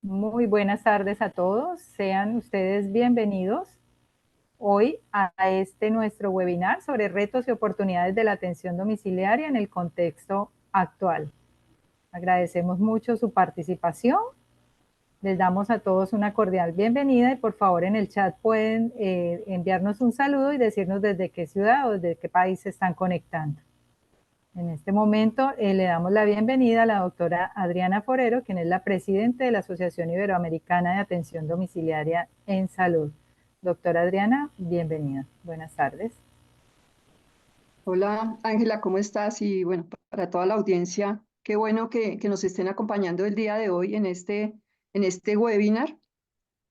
Muy buenas tardes a todos. Sean ustedes bienvenidos hoy a este nuestro webinar sobre retos y oportunidades de la atención domiciliaria en el contexto actual. Agradecemos mucho su participación. Les damos a todos una cordial bienvenida y por favor en el chat pueden enviarnos un saludo y decirnos desde qué ciudad o desde qué país se están conectando. En este momento le damos la bienvenida a la doctora Adriana Forero, quien es la presidenta de la Asociación Iberoamericana de Atención Domiciliaria en Salud. Doctora Adriana, bienvenida. Buenas tardes. Hola Ángela, ¿cómo estás? Y bueno, para toda la audiencia, qué bueno que nos estén acompañando el día de hoy en este webinar,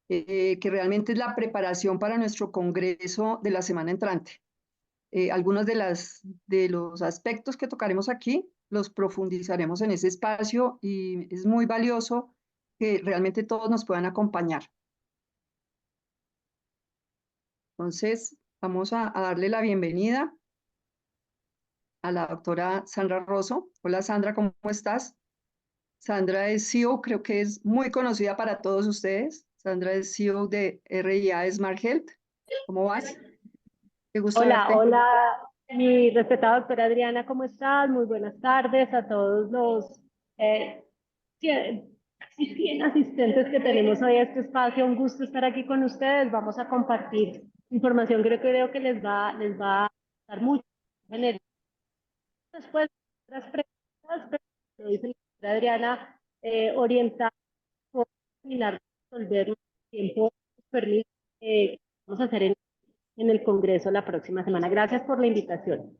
que realmente es la preparación para nuestro congreso de la semana entrante. Algunos de los aspectos que tocaremos aquí los profundizaremos en ese espacio y es muy valioso que realmente todos nos puedan acompañar. Entonces, vamos a darle la bienvenida a la doctora Sandra Rosso. Hola Sandra, ¿cómo estás? Sandra es CEO, creo que es muy conocida para todos ustedes. Sandra es CEO de RIA Smart Health. ¿Cómo vas? Qué gusto Hola, verte. hola, mi respetada doctora Adriana, ¿cómo estás? Muy buenas tardes a todos los 100 asistentes que tenemos hoy a este espacio. Un gusto estar aquí con ustedes. Vamos a compartir información que creo que les va a dar mucho. Después, otras preguntas, pero como dice la doctora Adriana, orientar por terminar de resolver un tiempo permite vamos a hacer en el Congreso la próxima semana. Gracias por la invitación.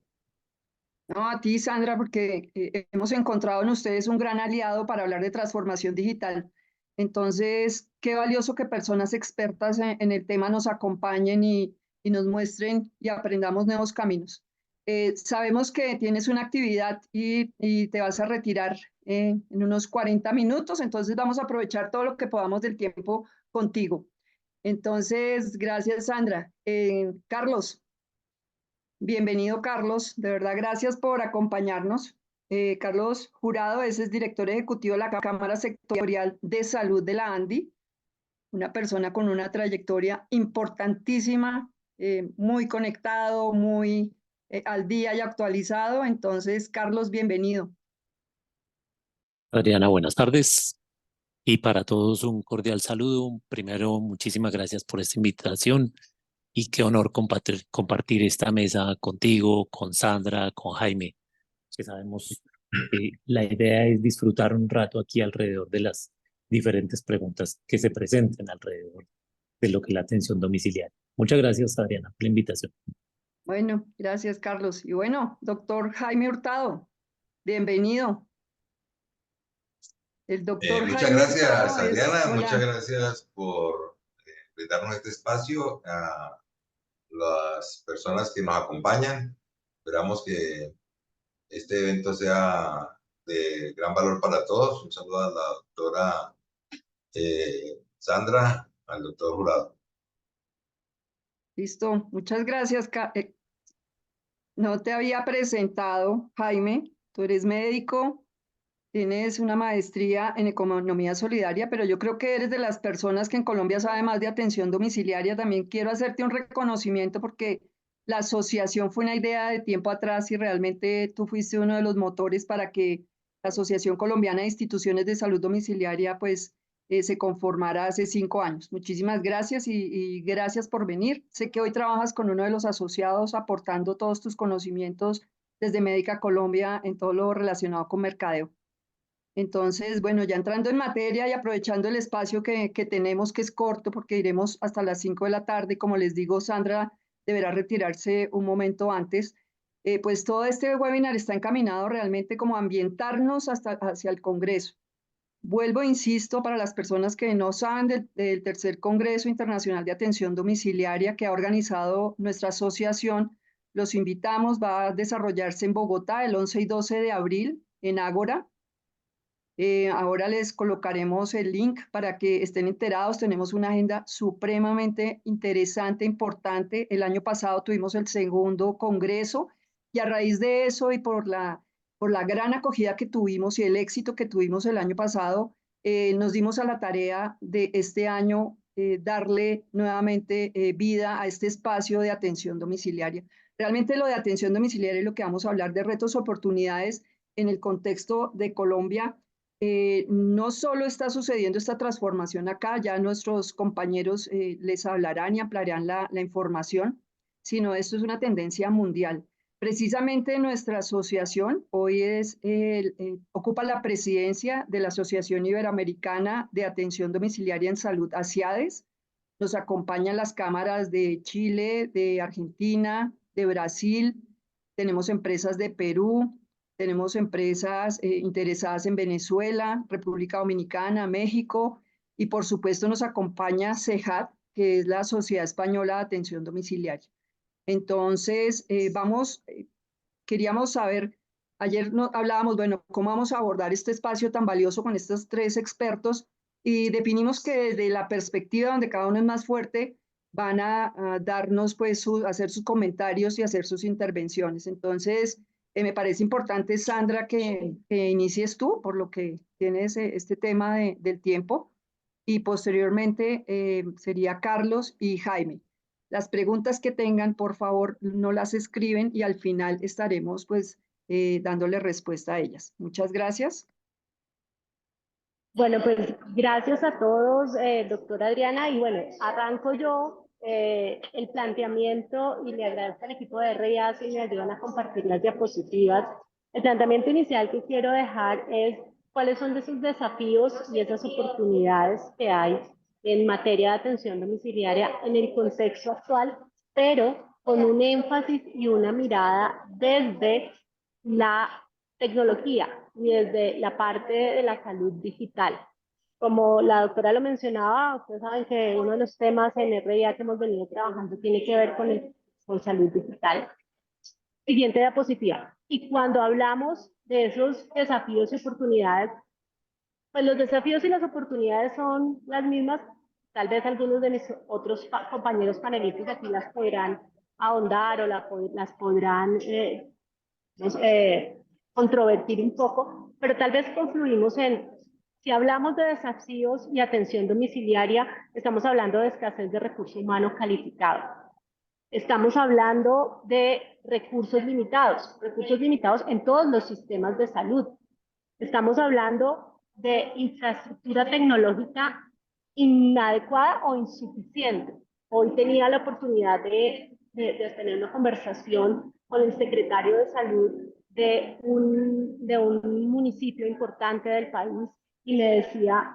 No, a ti, Sandra, porque hemos encontrado en ustedes un gran aliado para hablar de transformación digital. Entonces, qué valioso que personas expertas en el tema nos acompañen y nos muestren y aprendamos nuevos caminos. Sabemos que tienes una actividad y te vas a retirar en unos 40 minutos, entonces vamos a aprovechar todo lo que podamos del tiempo contigo. Entonces, gracias, Sandra. Carlos. Bienvenido, Carlos. De verdad, gracias por acompañarnos. Carlos Jurado es el director ejecutivo de la Cámara Sectorial de Salud de la ANDI, una persona con una trayectoria importantísima, muy conectado, muy al día y actualizado. Entonces, Carlos, bienvenido. Adriana, buenas tardes. Y para todos un cordial saludo. Primero, muchísimas gracias por esta invitación y qué honor compartir esta mesa contigo, con Sandra, con Jaime, que sabemos que la idea es disfrutar un rato aquí alrededor de las diferentes preguntas que se presenten alrededor de lo que es la atención domiciliaria. Muchas gracias, Adriana, por la invitación. Bueno, gracias, Carlos. Y bueno, doctor Jaime Hurtado, bienvenido. El doctor Muchas Jaime Hurtado gracias, Adriana. Muchas hola. gracias por brindarnos este espacio a las personas que nos acompañan. Esperamos que este evento sea de gran valor para todos. Un saludo a la doctora Sandra, al doctor Jurado. Listo, muchas gracias. No te había presentado, Jaime. Tú eres médico, tienes una maestría en economía solidaria, pero yo creo que eres de las personas que en Colombia sabe más de atención domiciliaria. También quiero hacerte un reconocimiento porque la asociación fue una idea de tiempo atrás y realmente tú fuiste uno de los motores para que la Asociación Colombiana de Instituciones de Salud Domiciliaria pues se conformara hace 5 años. Muchísimas gracias y gracias por venir. Sé que hoy trabajas con uno de los asociados aportando todos tus conocimientos desde Médica Colombia en todo lo relacionado con mercadeo. Entonces, bueno, ya entrando en materia y aprovechando el espacio que tenemos, que es corto, porque iremos hasta las 5 de la tarde, como les digo, Sandra deberá retirarse un momento antes, pues todo este webinar está encaminado realmente como a ambientarnos hacia el Congreso. Vuelvo, insisto, para las personas que no saben del tercer Congreso Internacional de Atención Domiciliaria que ha organizado nuestra asociación, los invitamos, va a desarrollarse en Bogotá el 11 y 12 de abril en Ágora. Ahora les colocaremos el link para que estén enterados. Tenemos una agenda supremamente interesante, importante. El año pasado tuvimos el segundo congreso y a raíz de eso y por la gran acogida que tuvimos y el éxito que tuvimos el año pasado, nos dimos a la tarea de este año darle nuevamente vida a este espacio de atención domiciliaria. Realmente lo de atención domiciliaria es lo que vamos a hablar de retos, oportunidades en el contexto de Colombia. No solo está sucediendo esta transformación acá, ya nuestros compañeros les hablarán y ampliarán la información, sino esto es una tendencia mundial. Precisamente nuestra asociación hoy ocupa la presidencia de la Asociación Iberoamericana de Atención Domiciliaria en Salud, ASIADES. Nos acompañan las cámaras de Chile, de Argentina, de Brasil. Tenemos empresas de Perú, tenemos empresas interesadas en Venezuela, República Dominicana, México, y por supuesto nos acompaña CEJAT, que es la Sociedad Española de Atención Domiciliaria. Entonces, queríamos saber, ayer hablábamos, bueno, cómo vamos a abordar este espacio tan valioso con estos tres expertos y definimos que desde la perspectiva donde cada uno es más fuerte, van a darnos, pues, hacer sus comentarios y hacer sus intervenciones. Entonces, me parece importante, Sandra, que inicies tú, por lo que tienes este tema del tiempo, y posteriormente sería Carlos y Jaime. Las preguntas que tengan, por favor, no las escriben y al final estaremos pues dándole respuesta a ellas. Muchas gracias. Bueno, pues gracias a todos, doctora Adriana, y bueno, arranco yo el planteamiento y le agradezco al equipo de RIA si me ayudan a compartir las diapositivas. El planteamiento inicial que quiero dejar es cuáles son esos desafíos y esas oportunidades que hay en materia de atención domiciliaria en el contexto actual, pero con un énfasis y una mirada desde la tecnología y desde la parte de la salud digital. Como la doctora lo mencionaba, ustedes saben que uno de los temas en RIA que hemos venido trabajando tiene que ver con salud digital. Siguiente diapositiva. Y cuando hablamos de esos desafíos y oportunidades, pues los desafíos y las oportunidades son las mismas. Tal vez algunos de mis otros compañeros panelistas aquí las podrán ahondar o las podrán controvertir un poco, pero tal vez confluimos en, si hablamos de desafíos y atención domiciliaria, estamos hablando de escasez de recurso humano calificado. Estamos hablando de recursos limitados en todos los sistemas de salud. Estamos hablando de infraestructura tecnológica inadecuada o insuficiente. Hoy tenía la oportunidad de tener una conversación con el secretario de salud de un municipio importante del país y me decía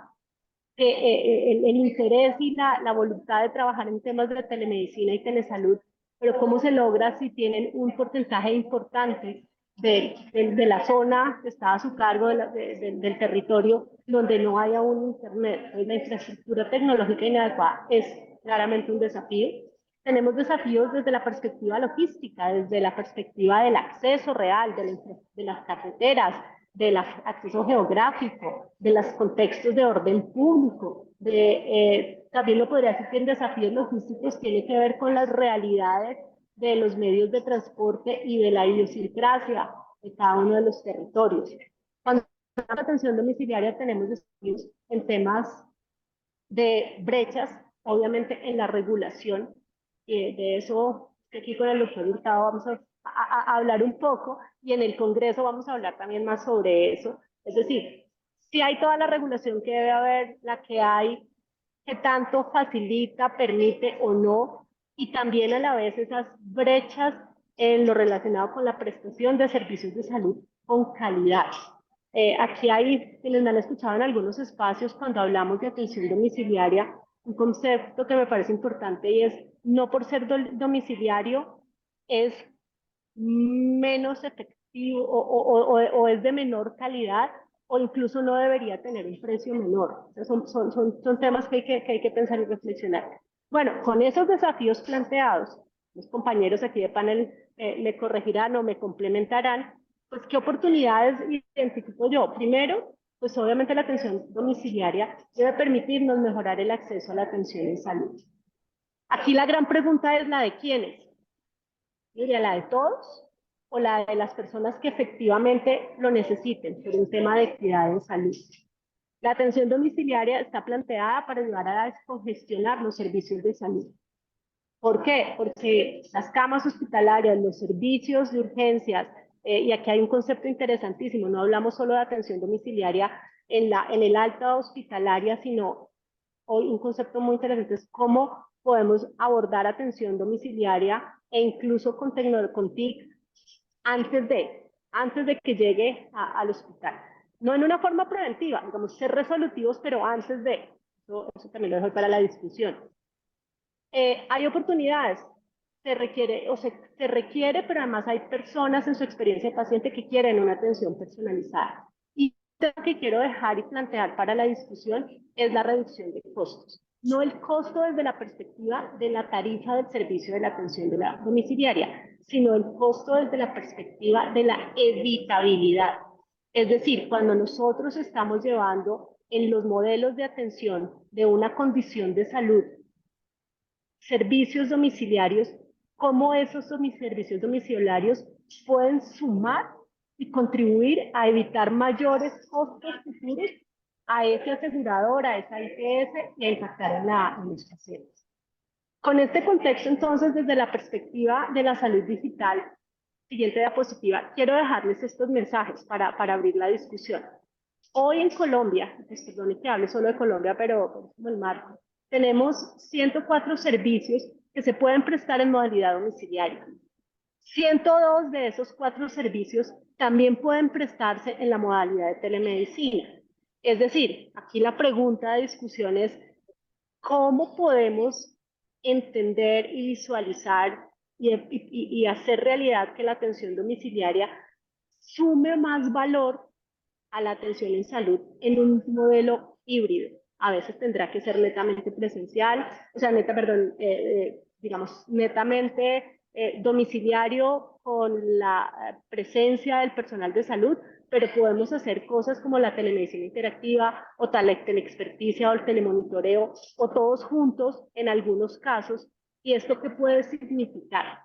que el interés y la voluntad de trabajar en temas de telemedicina y telesalud, pero cómo se logra si tienen un porcentaje importante de la zona que está a su cargo del territorio donde no haya un internet. Entonces, la infraestructura tecnológica inadecuada es claramente un desafío. Tenemos desafíos desde la perspectiva logística, desde la perspectiva del acceso real, de las carreteras, del acceso geográfico, de los contextos de orden público, también lo podría decir que en desafíos logísticos tiene que ver con las realidades de los medios de transporte y de la idiosincrasia de cada uno de los territorios. Cuando hablamos de atención domiciliaria tenemos desafíos en temas de brechas, obviamente en la regulación, de eso aquí con el doctor Hurtado vamos a hablar un poco, y en el Congreso vamos a hablar también más sobre eso. Es decir, si hay toda la regulación que debe haber, la que hay, que tanto facilita, permite o no, y también a la vez esas brechas en lo relacionado con la prestación de servicios de salud con calidad. Aquí hay, quienes me han escuchado en algunos espacios cuando hablamos de atención domiciliaria, un concepto que me parece importante y es, no por ser domiciliario es menos efectivo o es de menor calidad o incluso no debería tener un precio menor. Son temas que hay que pensar y reflexionar. Bueno, con esos desafíos planteados, los compañeros aquí de panel me corregirán o me complementarán, pues qué oportunidades identifico yo. Primero, pues obviamente la atención domiciliaria debe permitirnos mejorar el acceso a la atención en salud. Aquí la gran pregunta es la de quiénes. ¿Diría la de todos o la de las personas que efectivamente lo necesiten por un tema de equidad en salud? La atención domiciliaria está planteada para ayudar a descongestionar los servicios de salud. ¿Por qué? Porque las camas hospitalarias, los servicios de urgencias, y aquí hay un concepto interesantísimo, no hablamos solo de atención domiciliaria en el alta hospitalaria, sino hoy un concepto muy interesante es cómo podemos abordar atención domiciliaria e incluso con TIC antes de que llegue al hospital. No en una forma preventiva, digamos, ser resolutivos, pero antes de. Eso también lo dejo para la discusión. Hay oportunidades, se requiere, pero además hay personas en su experiencia de paciente que quieren una atención personalizada. Y lo que quiero dejar y plantear para la discusión es la reducción de costos. No el costo desde la perspectiva de la tarifa del servicio de la atención de la domiciliaria, sino el costo desde la perspectiva de la evitabilidad. Es decir, cuando nosotros estamos llevando en los modelos de atención de una condición de salud servicios domiciliarios, cómo esos servicios domiciliarios pueden sumar y contribuir a evitar mayores costos futuros a ese asegurador, a esa IPS y a impactar en los pacientes. Con este contexto, entonces, desde la perspectiva de la salud digital, siguiente diapositiva, quiero dejarles estos mensajes para abrir la discusión. Hoy en Colombia, pues perdone que hable solo de Colombia, pero como el marco, tenemos 104 servicios que se pueden prestar en modalidad domiciliaria. 102 de esos 4 servicios también pueden prestarse en la modalidad de telemedicina. Es decir, aquí la pregunta de discusión es cómo podemos entender y visualizar y hacer realidad que la atención domiciliaria sume más valor a la atención en salud en un modelo híbrido. A veces tendrá que ser netamente presencial, o sea, digamos, netamente domiciliario con la presencia del personal de salud, pero podemos hacer cosas como la telemedicina interactiva o telexperticia o el telemonitoreo o todos juntos en algunos casos. ¿Y esto qué puede significar?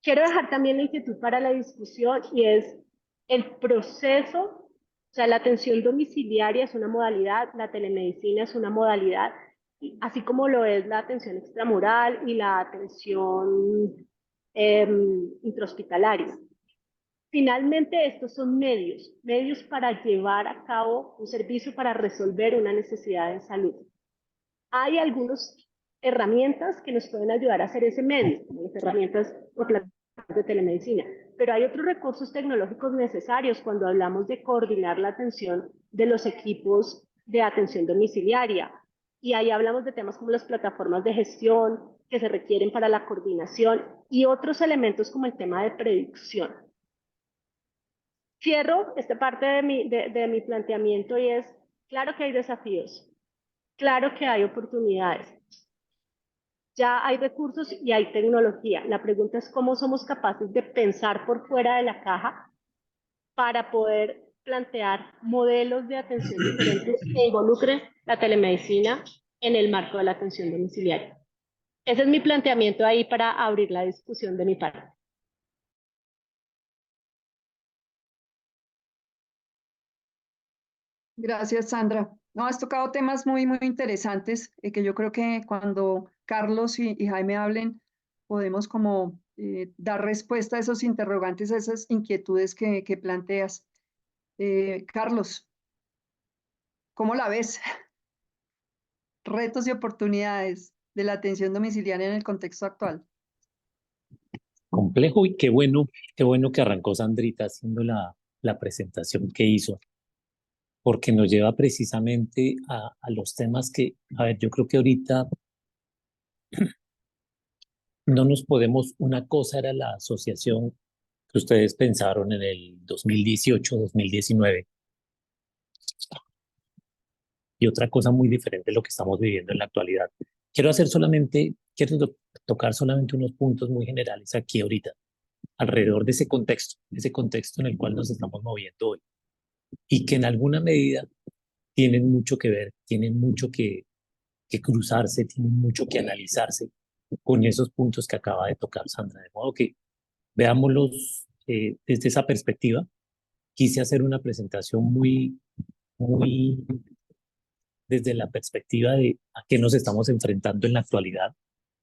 Quiero dejar también la inquietud para la discusión y es el proceso, o sea, la atención domiciliaria es una modalidad, la telemedicina es una modalidad, así como lo es la atención extramural y la atención intrahospitalaria. Finalmente, estos son medios para llevar a cabo un servicio para resolver una necesidad de salud. Hay algunas herramientas que nos pueden ayudar a hacer ese medio, como las herramientas o plataformas de telemedicina, pero hay otros recursos tecnológicos necesarios cuando hablamos de coordinar la atención de los equipos de atención domiciliaria. Y ahí hablamos de temas como las plataformas de gestión que se requieren para la coordinación y otros elementos como el tema de predicción. Cierro esta parte de mi planteamiento y es, claro que hay desafíos, claro que hay oportunidades. Ya hay recursos y hay tecnología. La pregunta es cómo somos capaces de pensar por fuera de la caja para poder plantear modelos de atención diferentes que involucren la telemedicina en el marco de la atención domiciliaria. Ese es mi planteamiento ahí para abrir la discusión de mi parte. Gracias, Sandra. No, has tocado temas muy, muy interesantes que yo creo que cuando Carlos y Jaime hablen, podemos como dar respuesta a esos interrogantes, a esas inquietudes que planteas. Carlos, ¿cómo la ves? Retos y oportunidades de la atención domiciliaria en el contexto actual. Complejo y qué bueno que arrancó Sandrita haciendo la presentación que hizo, porque nos lleva precisamente a los temas que, a ver, yo creo que ahorita no nos podemos, una cosa era la asociación que ustedes pensaron en el 2018, 2019, y otra cosa muy diferente es lo que estamos viviendo en la actualidad. Quiero tocar solamente unos puntos muy generales aquí ahorita, alrededor de ese contexto en el cual nos estamos moviendo hoy, y que en alguna medida tienen mucho que ver, tienen mucho que cruzarse, tienen mucho que analizarse con esos puntos que acaba de tocar Sandra. De modo que veámoslos desde esa perspectiva. Quise hacer una presentación muy muy desde la perspectiva de a qué nos estamos enfrentando en la actualidad.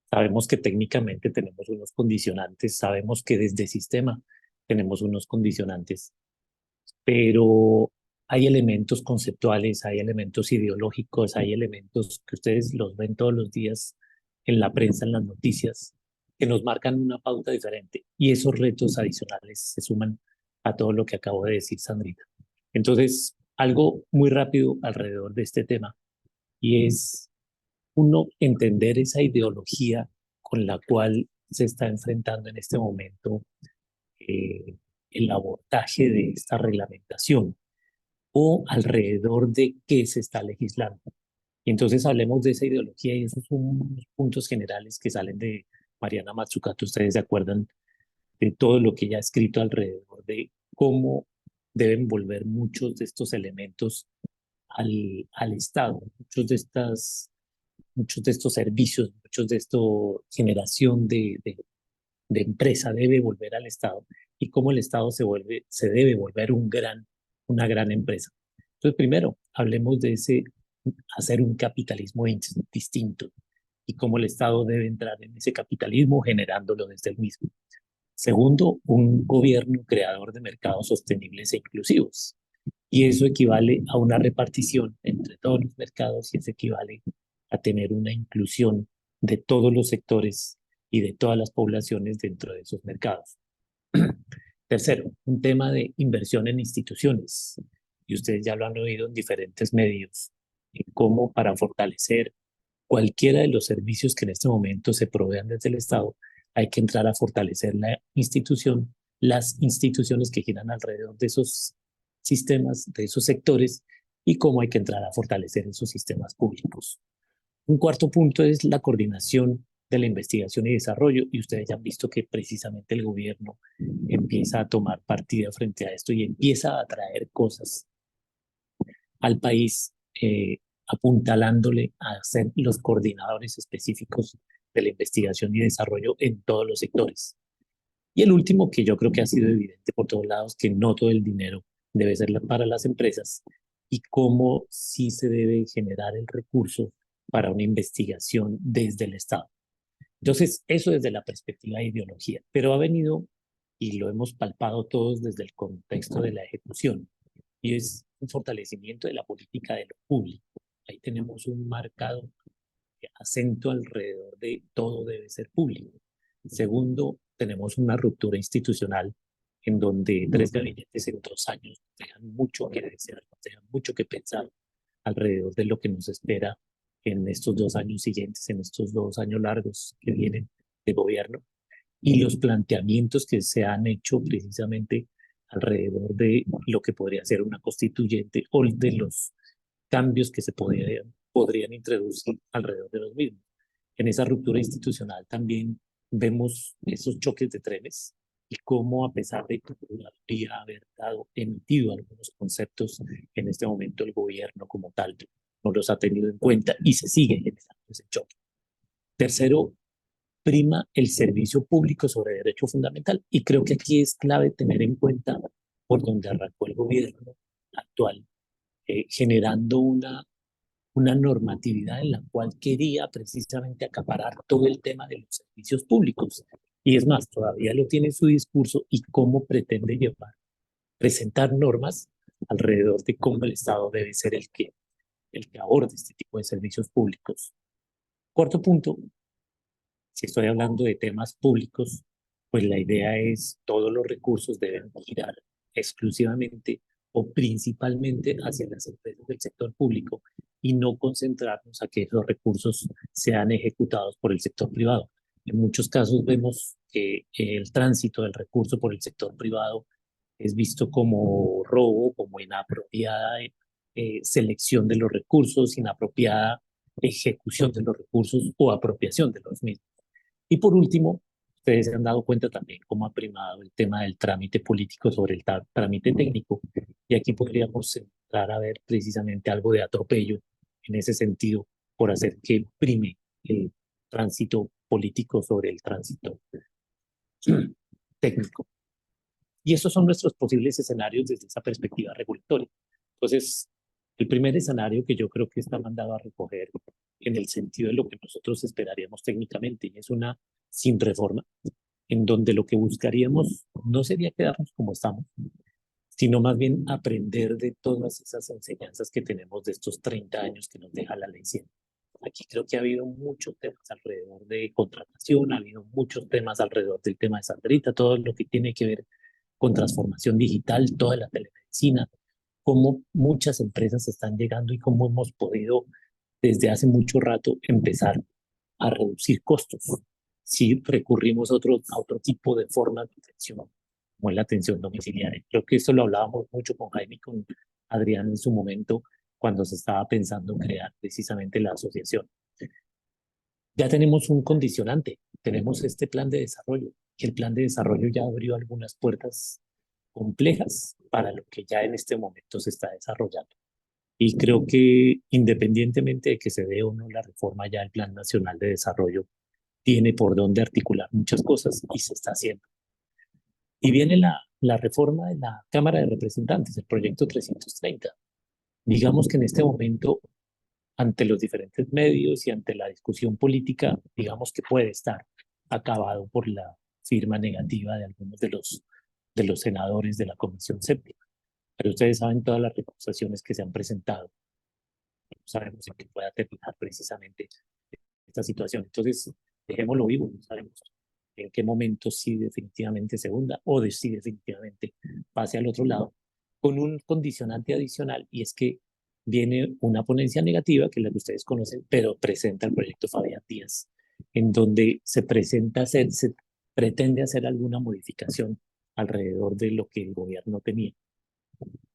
Sabemos que técnicamente tenemos unos condicionantes, sabemos que desde sistema tenemos unos condicionantes, pero hay elementos conceptuales, hay elementos ideológicos, hay elementos que ustedes los ven todos los días en la prensa, en las noticias, que nos marcan una pauta diferente. Y esos retos adicionales se suman a todo lo que acabo de decir, Sandrita. Entonces, algo muy rápido alrededor de este tema, y es uno entender esa ideología con la cual se está enfrentando en este momento eh, el abordaje de esta reglamentación o alrededor de qué se está legislando. Y entonces hablemos de esa ideología y esos son unos puntos generales que salen de Mariana Mazzucato. Ustedes se acuerdan de todo lo que ella ha escrito alrededor de cómo deben volver muchos de estos elementos al Estado, muchos de estos servicios, muchos de esta generación de empresa debe volver al Estado y cómo el Estado se debe volver una gran empresa. Entonces, primero, hablemos de hacer un capitalismo distinto y cómo el Estado debe entrar en ese capitalismo generándolo desde el mismo. Segundo, un gobierno creador de mercados sostenibles e inclusivos. Y eso equivale a una repartición entre todos los mercados y eso equivale a tener una inclusión de todos los sectores y de todas las poblaciones dentro de esos mercados. Tercero, un tema de inversión en instituciones. Y ustedes ya lo han oído en diferentes medios, en cómo para fortalecer cualquiera de los servicios que en este momento se provean desde el Estado, hay que entrar a fortalecer las instituciones que giran alrededor de esos sistemas, de esos sectores, y cómo hay que entrar a fortalecer esos sistemas públicos. Un cuarto punto es la coordinación de la investigación y desarrollo, y ustedes ya han visto que precisamente el gobierno empieza a tomar partida frente a esto y empieza a traer cosas al país, apuntalándole a ser los coordinadores específicos de la investigación y desarrollo en todos los sectores. Y el último, que yo creo que ha sido evidente por todos lados, que no todo el dinero debe ser para las empresas y cómo sí se debe generar el recurso para una investigación desde el Estado. Entonces, eso desde la perspectiva de ideología, pero ha venido y lo hemos palpado todos desde el contexto de la ejecución, y es un fortalecimiento de la política de lo público. Ahí tenemos un marcado acento alrededor de todo debe ser público. Segundo, tenemos una ruptura institucional en donde 3 gabinetes en 2 años dejan mucho que desear, dejan mucho que pensar alrededor de lo que nos espera en estos 2 años siguientes, en estos 2 años largos que vienen de gobierno, y los planteamientos que se han hecho precisamente alrededor de lo que podría ser una constituyente o de los cambios que se podrían introducir alrededor de los mismos. En esa ruptura institucional también vemos esos choques de trenes y cómo, a pesar de que podría haber emitido algunos conceptos, en este momento el gobierno como tal no los ha tenido en cuenta y se sigue generando ese choque. Tercero, prima el servicio público sobre derecho fundamental, y creo que aquí es clave tener en cuenta por donde arrancó el gobierno actual, generando una normatividad en la cual quería precisamente acaparar todo el tema de los servicios públicos. Y es más, todavía lo tiene en su discurso y cómo pretende presentar normas alrededor de cómo el Estado debe ser el que aborde este tipo de servicios públicos. Cuarto punto, si estoy hablando de temas públicos, pues la idea es todos los recursos deben girar exclusivamente o principalmente hacia las empresas del sector público y no concentrarnos a que esos recursos sean ejecutados por el sector privado. En muchos casos vemos que el tránsito del recurso por el sector privado es visto como robo, como inapropiada selección de los recursos, inapropiada ejecución de los recursos o apropiación de los mismos. Y por último, ustedes se han dado cuenta también cómo ha primado el tema del trámite político sobre el trámite técnico. Y aquí podríamos entrar a ver precisamente algo de atropello en ese sentido, por hacer que prime el tránsito político sobre el tránsito técnico. Y esos son nuestros posibles escenarios desde esa perspectiva regulatoria. Entonces, El primer escenario que yo creo que está mandado a recoger en el sentido de lo que nosotros esperaríamos técnicamente y es una sin reforma, en donde lo que buscaríamos no sería quedarnos como estamos, sino más bien aprender de todas esas enseñanzas que tenemos de estos 30 años que nos deja la ley 100. Aquí creo que ha habido muchos temas alrededor de contratación, ha habido muchos temas alrededor del tema de Sandrita, todo lo que tiene que ver con transformación digital, toda la telemedicina, cómo muchas empresas están llegando y cómo hemos podido desde hace mucho rato empezar a reducir costos si recurrimos a otro tipo de formas de atención, como es la atención domiciliaria. Creo que esto lo hablábamos mucho con Jaime y con Adrián en su momento cuando se estaba pensando en crear precisamente la asociación. Ya tenemos un condicionante, tenemos este plan de desarrollo, que el plan de desarrollo ya abrió algunas puertas complejas para lo que ya en este momento se está desarrollando. Y creo que independientemente de que se dé o no la reforma, ya el Plan Nacional de Desarrollo tiene por dónde articular muchas cosas y se está haciendo. Y viene la reforma de la Cámara de Representantes, el proyecto 330. Digamos que en este momento, ante los diferentes medios y ante la discusión política, digamos que puede estar acabado por la firma negativa de algunos de los senadores de la Comisión Séptima. Pero ustedes saben todas las recusaciones que se han presentado. No sabemos en qué pueda terminar precisamente esta situación. Entonces, dejémoslo vivo, no sabemos en qué momento sí definitivamente se hunda o de sí definitivamente pase al otro lado, con un condicionante adicional y es que viene una ponencia negativa, que es la que ustedes conocen, pero presenta el proyecto Fabián Díaz, en donde se pretende hacer alguna modificación alrededor de lo que el gobierno tenía.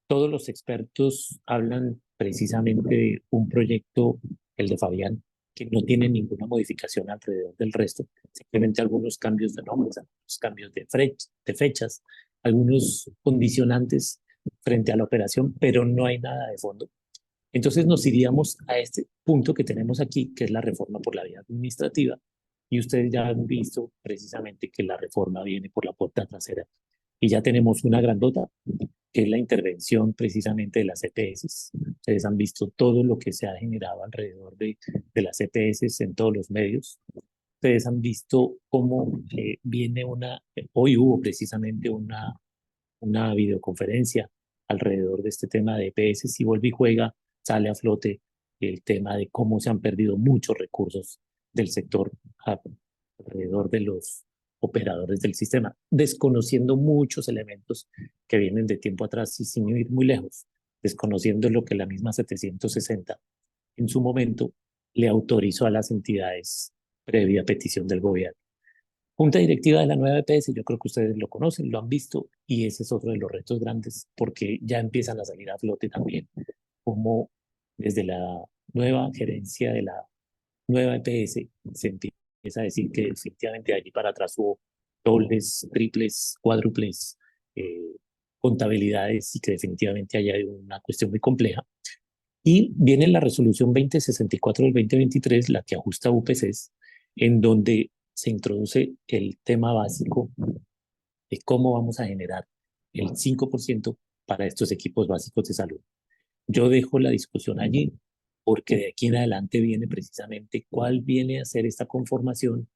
Todos los expertos hablan precisamente de un proyecto, el de Fabián, que no tiene ninguna modificación alrededor del resto, simplemente algunos cambios de nombres, algunos cambios de fechas, algunos condicionantes frente a la operación, pero no hay nada de fondo. Entonces nos iríamos a este punto que tenemos aquí, que es la reforma por la vía administrativa, y ustedes ya han visto precisamente que la reforma viene por la puerta trasera. Y ya tenemos una grandota, que es la intervención precisamente de las EPS. Ustedes han visto todo lo que se ha generado alrededor de las EPS en todos los medios. Ustedes han visto cómo viene hoy hubo precisamente una videoconferencia alrededor de este tema de EPS. Si vuelve y juega, sale a flote el tema de cómo se han perdido muchos recursos del sector alrededor de los operadores del sistema, desconociendo muchos elementos que vienen de tiempo atrás y sin ir muy lejos, desconociendo lo que la misma 760 en su momento le autorizó a las entidades previa petición del gobierno. Junta directiva de la nueva EPS, yo creo que ustedes lo conocen, lo han visto, y ese es otro de los retos grandes, porque ya empiezan a salir a flote también, como desde la nueva gerencia de la nueva EPS se empieza a decir que definitivamente de allí para atrás hubo dobles, triples, cuádruples contabilidades y que definitivamente hay una cuestión muy compleja. Y viene la resolución 2064 del 2023, la que ajusta UPCs, en donde se introduce el tema básico de cómo vamos a generar el 5% para estos equipos básicos de salud. Yo dejo la discusión allí porque de aquí en adelante viene precisamente cuál viene a ser esta conformación,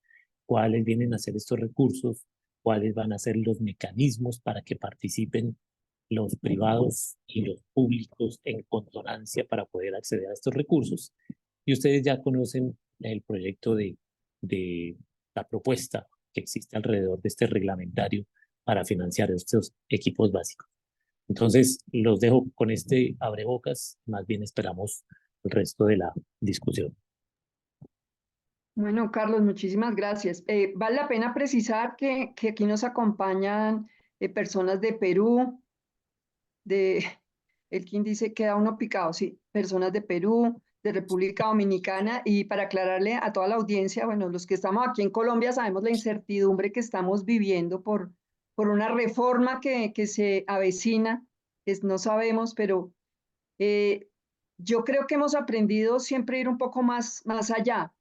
cuáles vienen a ser estos recursos, cuáles van a ser los mecanismos para que participen los privados y los públicos en consonancia para poder acceder a estos recursos. Y ustedes ya conocen el proyecto de la propuesta que existe alrededor de este reglamentario para financiar estos equipos básicos. Entonces, los dejo con este abrebocas, más bien esperamos el resto de la discusión. Bueno, Carlos, muchísimas gracias. Vale la pena precisar que aquí nos acompañan personas de Perú, el quien dice queda uno picado, sí, personas de Perú, de República Dominicana, y para aclararle a toda la audiencia, bueno, los que estamos aquí en Colombia sabemos la incertidumbre que estamos viviendo por una reforma que se avecina, no sabemos, pero yo creo que hemos aprendido siempre a ir un poco más allá.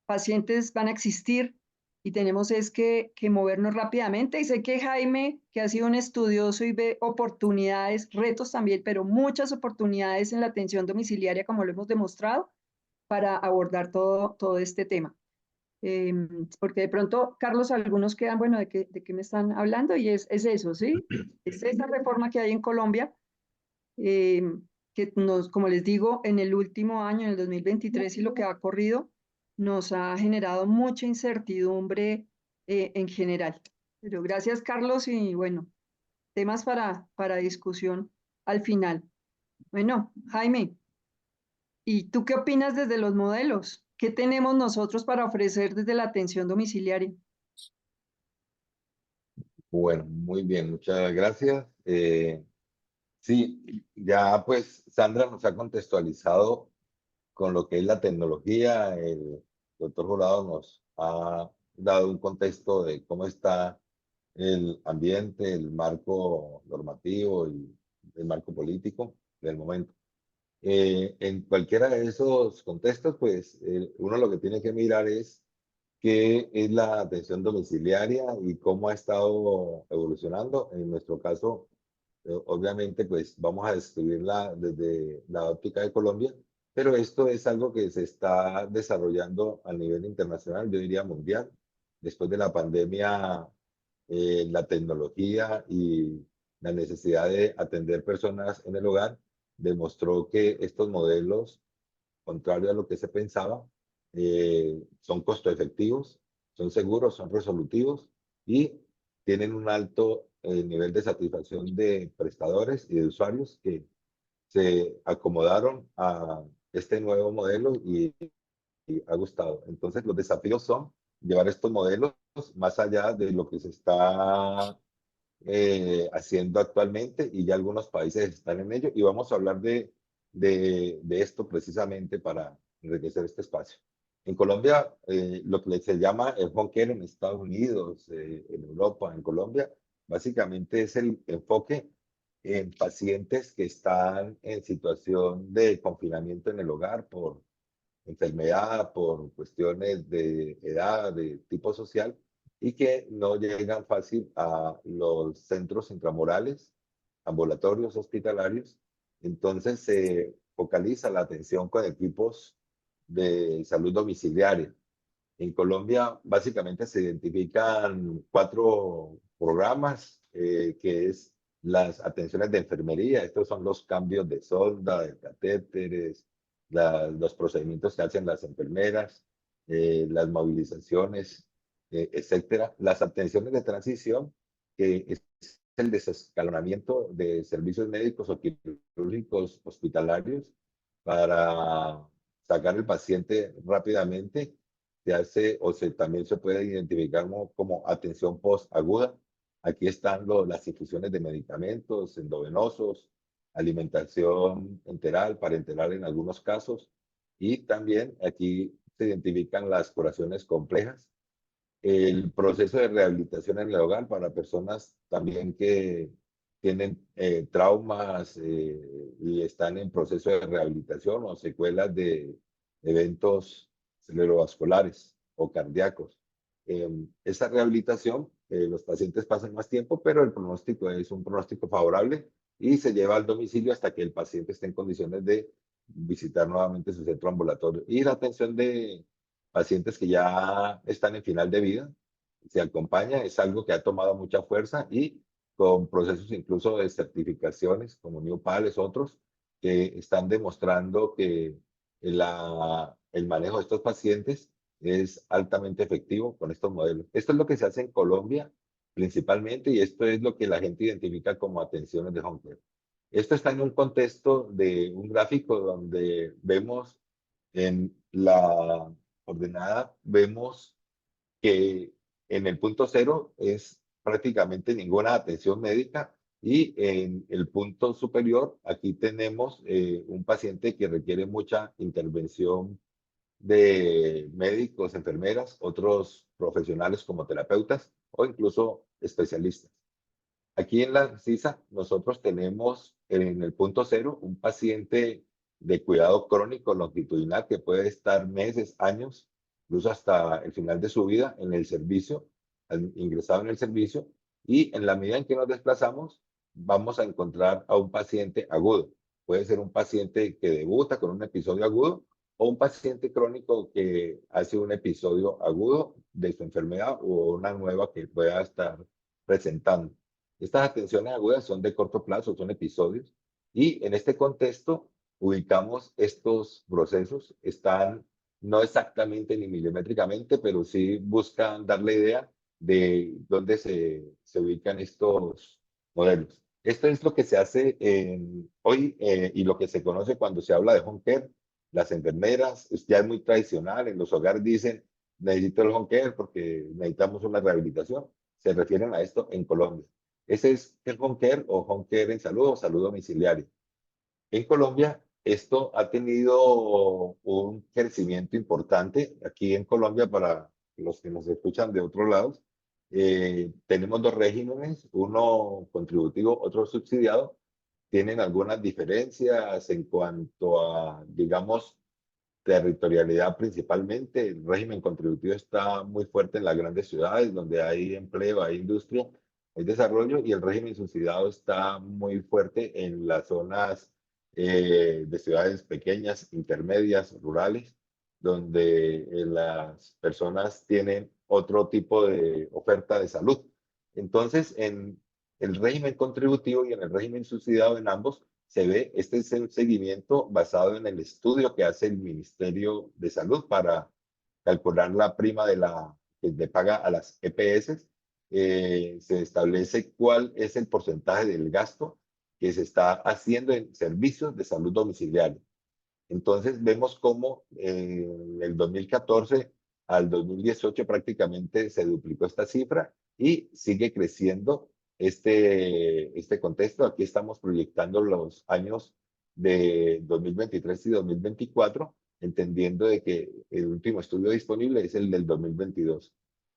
Pacientes van a existir y tenemos es que movernos rápidamente. Y sé que Jaime, que ha sido un estudioso y ve oportunidades, retos también, pero muchas oportunidades en la atención domiciliaria, como lo hemos demostrado, para abordar todo este tema. Porque de pronto, Carlos, algunos quedan, bueno, ¿de qué me están hablando? Y es eso, ¿sí? Es esa reforma que hay en Colombia, eh, que nos, como les digo, en el último año, en el 2023 y lo que ha corrido, nos ha generado mucha incertidumbre en general. Pero gracias, Carlos, y bueno, temas para discusión al final. Bueno, Jaime, ¿y tú qué opinas desde los modelos? ¿Qué tenemos nosotros para ofrecer desde la atención domiciliaria? Bueno, muy bien, muchas gracias. Sí, ya pues Sandra nos ha contextualizado con lo que es la tecnología. El doctor Jurado nos ha dado un contexto de cómo está el ambiente, el marco normativo y el marco político del momento. En cualquiera de esos contextos, pues uno lo que tiene que mirar es qué es la atención domiciliaria y cómo ha estado evolucionando. En nuestro caso, obviamente, pues vamos a describirla desde la óptica de Colombia, pero esto es algo que se está desarrollando a nivel internacional, yo diría mundial. Después de la pandemia, la tecnología y la necesidad de atender personas en el hogar demostró que estos modelos, contrario a lo que se pensaba, son costo efectivos, son seguros, son resolutivos y tienen un alto nivel de satisfacción de prestadores y de usuarios que se acomodaron a este nuevo modelo y ha gustado. Entonces, los desafíos son llevar estos modelos más allá de lo que se está haciendo actualmente y ya algunos países están en ello y vamos a hablar de esto precisamente para enriquecer este espacio. En Colombia, lo que se llama el home care en Estados Unidos, en Europa, en Colombia, básicamente es el enfoque en pacientes que están en situación de confinamiento en el hogar por enfermedad, por cuestiones de edad, de tipo social, y que no llegan fácil a los centros intramurales, ambulatorios, hospitalarios. Entonces se focaliza la atención con equipos de salud domiciliaria. En Colombia básicamente se identifican 4 programas, que es las atenciones de enfermería. Estos son los cambios de sonda, de catéteres, los procedimientos que hacen las enfermeras, las movilizaciones, etcétera. Las atenciones de transición, que es el desescalonamiento de servicios médicos o quirúrgicos hospitalarios para sacar el paciente rápidamente. Se hace también se puede identificar como atención post-aguda. Aquí están las infusiones de medicamentos endovenosos, alimentación enteral, parenteral en algunos casos, y también aquí se identifican las curaciones complejas, el proceso de rehabilitación en el hogar para personas también que tienen traumas y están en proceso de rehabilitación o secuelas de eventos cerebrovasculares o cardíacos. Esa rehabilitación, los pacientes pasan más tiempo, pero el pronóstico es un pronóstico favorable y se lleva al domicilio hasta que el paciente esté en condiciones de visitar nuevamente su centro ambulatorio. Y la atención de pacientes que ya están en final de vida, se acompaña, es algo que ha tomado mucha fuerza y con procesos incluso de certificaciones como NewPALS, otros, que están demostrando que el manejo de estos pacientes es altamente efectivo con estos modelos. Esto es lo que se hace en Colombia principalmente y esto es lo que la gente identifica como atenciones de home care. Esto está en un contexto de un gráfico donde vemos en la ordenada, vemos que en el punto cero es prácticamente ninguna atención médica y en el punto superior aquí tenemos un paciente que requiere mucha intervención de médicos, enfermeras, otros profesionales como terapeutas o incluso especialistas. Aquí en la CISA nosotros tenemos en el punto cero un paciente de cuidado crónico longitudinal que puede estar meses, años incluso hasta el final de su vida en el servicio, ingresado en el servicio, y en la medida en que nos desplazamos, vamos a encontrar a un paciente agudo. Puede ser un paciente que debuta con un episodio agudo o un paciente crónico que hace un episodio agudo de su enfermedad o una nueva que pueda estar presentando. Estas atenciones agudas son de corto plazo, son episodios, y en este contexto ubicamos estos procesos, están no exactamente ni milimétricamente, pero sí buscan dar la idea de dónde se ubican estos modelos. Esto es lo que se hace hoy y lo que se conoce cuando se habla de home care. Las enfermeras, ya es muy tradicional, en los hogares dicen, necesito el home care porque necesitamos una rehabilitación. Se refieren a esto en Colombia. Ese es el home care o home care en salud o salud domiciliaria. En Colombia, esto ha tenido un crecimiento importante. Aquí en Colombia, para los que nos escuchan de otros lados, tenemos dos regímenes, uno contributivo, otro subsidiado. Tienen algunas diferencias en cuanto a, digamos, territorialidad principalmente. El régimen contributivo está muy fuerte en las grandes ciudades donde hay empleo, hay industria, hay desarrollo, y el régimen subsidiado está muy fuerte en las zonas de ciudades pequeñas, intermedias, rurales, donde las personas tienen otro tipo de oferta de salud. Entonces, en el régimen contributivo y en el régimen subsidiado, en ambos, se ve, este es el seguimiento basado en el estudio que hace el Ministerio de Salud para calcular la prima que le paga a las EPS. Se establece cuál es el porcentaje del gasto que se está haciendo en servicios de salud domiciliaria. Entonces vemos cómo en el 2014 al 2018 prácticamente se duplicó esta cifra y sigue creciendo este contexto. Aquí estamos proyectando los años de 2023 y 2024, entendiendo de que el último estudio disponible es el del 2022.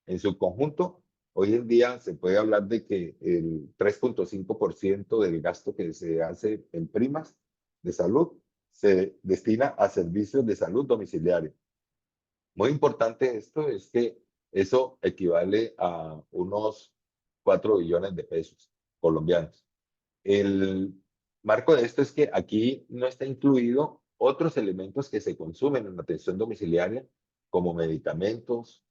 En su conjunto, hoy en día se puede hablar de que el 3.5% del gasto que se hace en primas de salud se destina a servicios de salud domiciliaria. Muy importante esto es que eso equivale a unos 4 billones de pesos colombianos. El marco de esto es que aquí no está incluido otros elementos que se consumen en la atención domiciliaria, como medicamentos,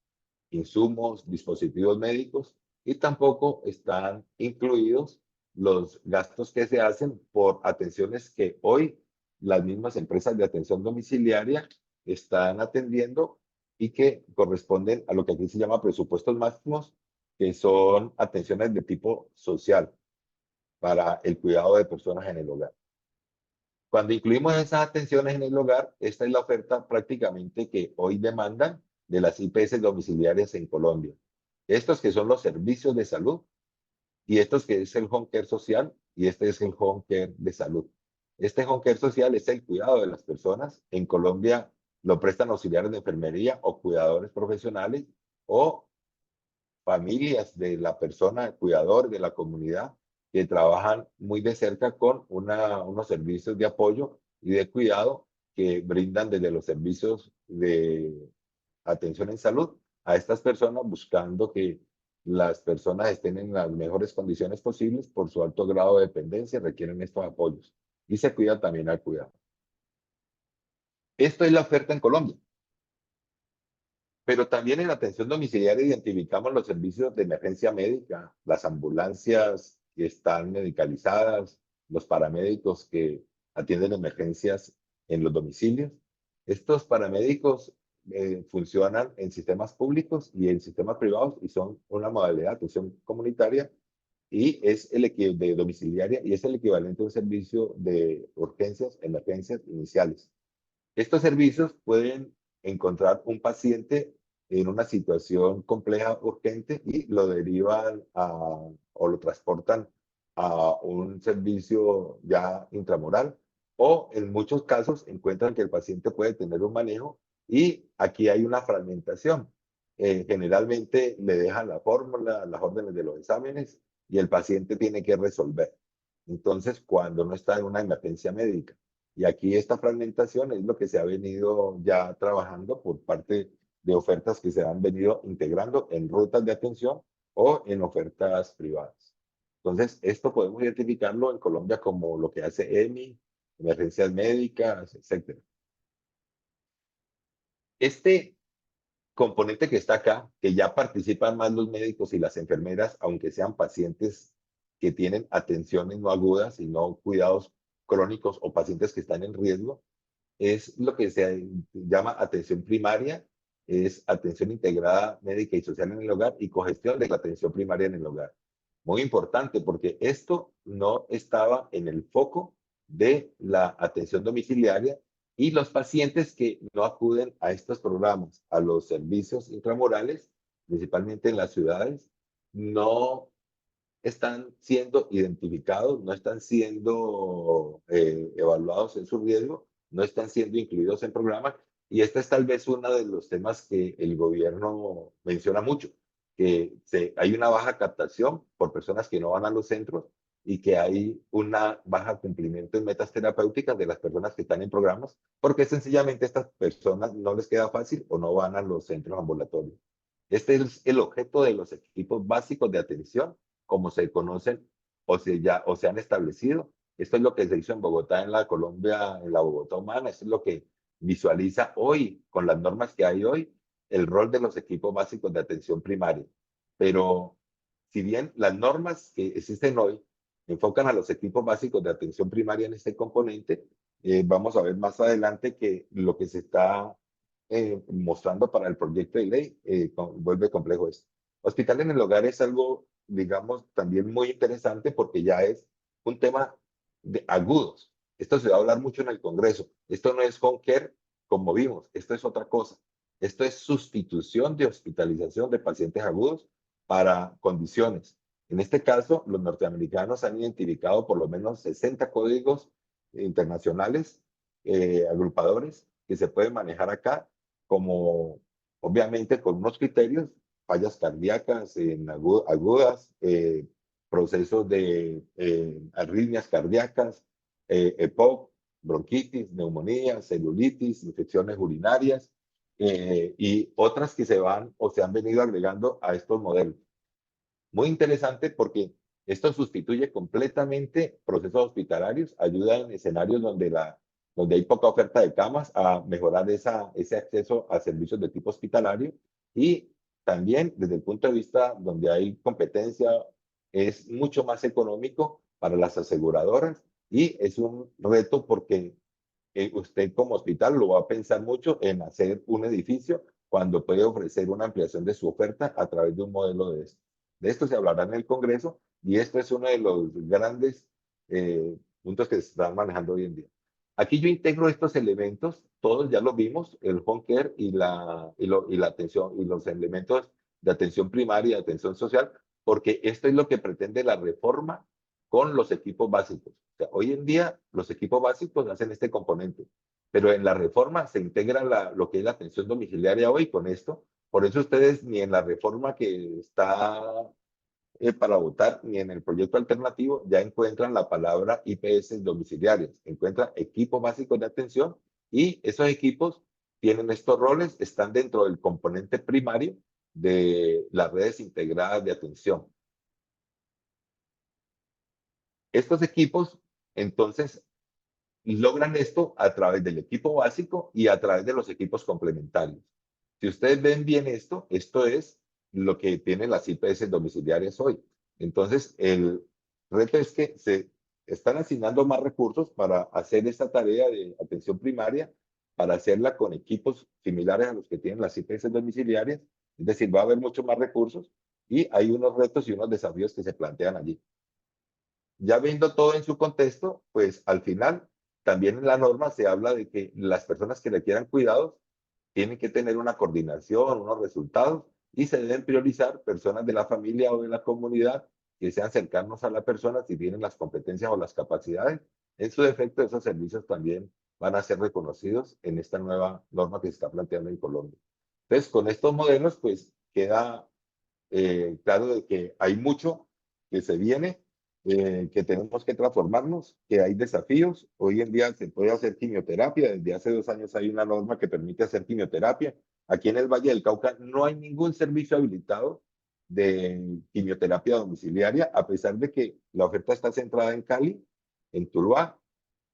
insumos, dispositivos médicos, y tampoco están incluidos los gastos que se hacen por atenciones que hoy las mismas empresas de atención domiciliaria están atendiendo y que corresponden a lo que aquí se llama presupuestos máximos, que son atenciones de tipo social para el cuidado de personas en el hogar. Cuando incluimos esas atenciones en el hogar, esta es la oferta prácticamente que hoy demandan de las IPS domiciliarias en Colombia. Estos que son los servicios de salud y estos que es el home care social y este es el home care de salud. Este home care social es el cuidado de las personas. En Colombia lo prestan auxiliares de enfermería o cuidadores profesionales o familias de la persona, cuidador de la comunidad, que trabajan muy de cerca con unos servicios de apoyo y de cuidado que brindan desde los servicios de atención en salud a estas personas, buscando que las personas estén en las mejores condiciones posibles por su alto grado de dependencia, requieren estos apoyos y se cuida también al cuidado. Esto es la oferta en Colombia. Pero también en la atención domiciliaria identificamos los servicios de emergencia médica, las ambulancias que están medicalizadas, los paramédicos que atienden emergencias en los domicilios. Estos paramédicos funcionan en sistemas públicos y en sistemas privados y son una modalidad de atención comunitaria y es de domiciliaria y es el equivalente a un servicio de urgencias, emergencias iniciales. Estos servicios pueden encontrar un paciente en una situación compleja, urgente, y lo derivan o lo transportan a un servicio ya intramural, o en muchos casos encuentran que el paciente puede tener un manejo y aquí hay una fragmentación. Generalmente le dejan la fórmula, las órdenes de los exámenes y el paciente tiene que resolver. Entonces, cuando no está en una emergencia médica. Y aquí esta fragmentación es lo que se ha venido ya trabajando por parte de ofertas que se han venido integrando en rutas de atención o en ofertas privadas. Entonces, esto podemos identificarlo en Colombia como lo que hace EMI, emergencias médicas, etc. Este componente que está acá, que ya participan más los médicos y las enfermeras, aunque sean pacientes que tienen atenciones no agudas y no cuidados crónicos o pacientes que están en riesgo, es lo que se llama atención primaria, es atención integrada médica y social en el hogar y cogestión de la atención primaria en el hogar. Muy importante porque esto no estaba en el foco de la atención domiciliaria y los pacientes que no acuden a estos programas, a los servicios intramurales, principalmente en las ciudades, no están siendo identificados, no están siendo evaluados en su riesgo, no están siendo incluidos en programas. Y este es tal vez uno de los temas que el gobierno menciona mucho, que hay una baja captación por personas que no van a los centros y que hay una baja cumplimiento en metas terapéuticas de las personas que están en programas, porque sencillamente estas personas no les queda fácil o no van a los centros ambulatorios. Este es el objeto de los equipos básicos de atención como se conocen o se han establecido. Esto es lo que se hizo en Bogotá, en la Colombia, en la Bogotá humana. Esto es lo que visualiza hoy, con las normas que hay hoy, el rol de los equipos básicos de atención primaria. Pero si bien las normas que existen hoy enfocan a los equipos básicos de atención primaria en este componente, vamos a ver más adelante que lo que se está mostrando para el proyecto de ley vuelve complejo esto. Hospital en el hogar es algo, digamos, también muy interesante porque ya es un tema de agudos. Esto se va a hablar mucho en el Congreso. Esto no es home care como vimos, esto es otra cosa. Esto es sustitución de hospitalización de pacientes agudos para condiciones. En este caso, los norteamericanos han identificado por lo menos 60 códigos internacionales agrupadores que se pueden manejar acá como, obviamente, con unos criterios, fallas cardíacas agudas, procesos de arritmias cardíacas, EPOC, bronquitis, neumonía, celulitis, infecciones urinarias y otras que se van o se han venido agregando a estos modelos. Muy interesante porque esto sustituye completamente procesos hospitalarios, ayuda en escenarios donde hay poca oferta de camas a mejorar ese acceso a servicios de tipo hospitalario y también desde el punto de vista donde hay competencia es mucho más económico para las aseguradoras y es un reto porque usted como hospital lo va a pensar mucho en hacer un edificio cuando puede ofrecer una ampliación de su oferta a través de un modelo de esto. De esto se hablará en el Congreso y esto es uno de los grandes puntos que se están manejando hoy en día. Aquí yo integro estos elementos, todos ya los vimos, el home care y la atención y los elementos de atención primaria y atención social, porque esto es lo que pretende la reforma con los equipos básicos. O sea, hoy en día los equipos básicos hacen este componente, pero en la reforma se integra lo que es la atención domiciliaria hoy con esto. Por eso ustedes ni en la reforma que está para votar ni en el proyecto alternativo ya encuentran la palabra IPS domiciliarias, encuentran equipos básicos de atención y esos equipos tienen estos roles, están dentro del componente primario de las redes integradas de atención. Estos equipos, entonces, logran esto a través del equipo básico y a través de los equipos complementarios. Si ustedes ven bien esto es lo que tienen las IPS domiciliarias hoy. Entonces, el reto es que se están asignando más recursos para hacer esta tarea de atención primaria, para hacerla con equipos similares a los que tienen las IPS domiciliarias. Es decir, va a haber mucho más recursos y hay unos retos y unos desafíos que se plantean allí. Ya viendo todo en su contexto, pues al final también en la norma se habla de que las personas que requieran cuidados tienen que tener una coordinación, unos resultados y se deben priorizar personas de la familia o de la comunidad que sean cercanos a la persona si tienen las competencias o las capacidades. En su defecto, esos servicios también van a ser reconocidos en esta nueva norma que se está planteando en Colombia. Entonces, con estos modelos, pues queda claro de que hay mucho que se viene, que tenemos que transformarnos, que hay desafíos. Hoy en día se puede hacer quimioterapia. Desde hace 2 años hay una norma que permite hacer quimioterapia. Aquí en el Valle del Cauca no hay ningún servicio habilitado de quimioterapia domiciliaria, a pesar de que la oferta está centrada en Cali, en Tuluá,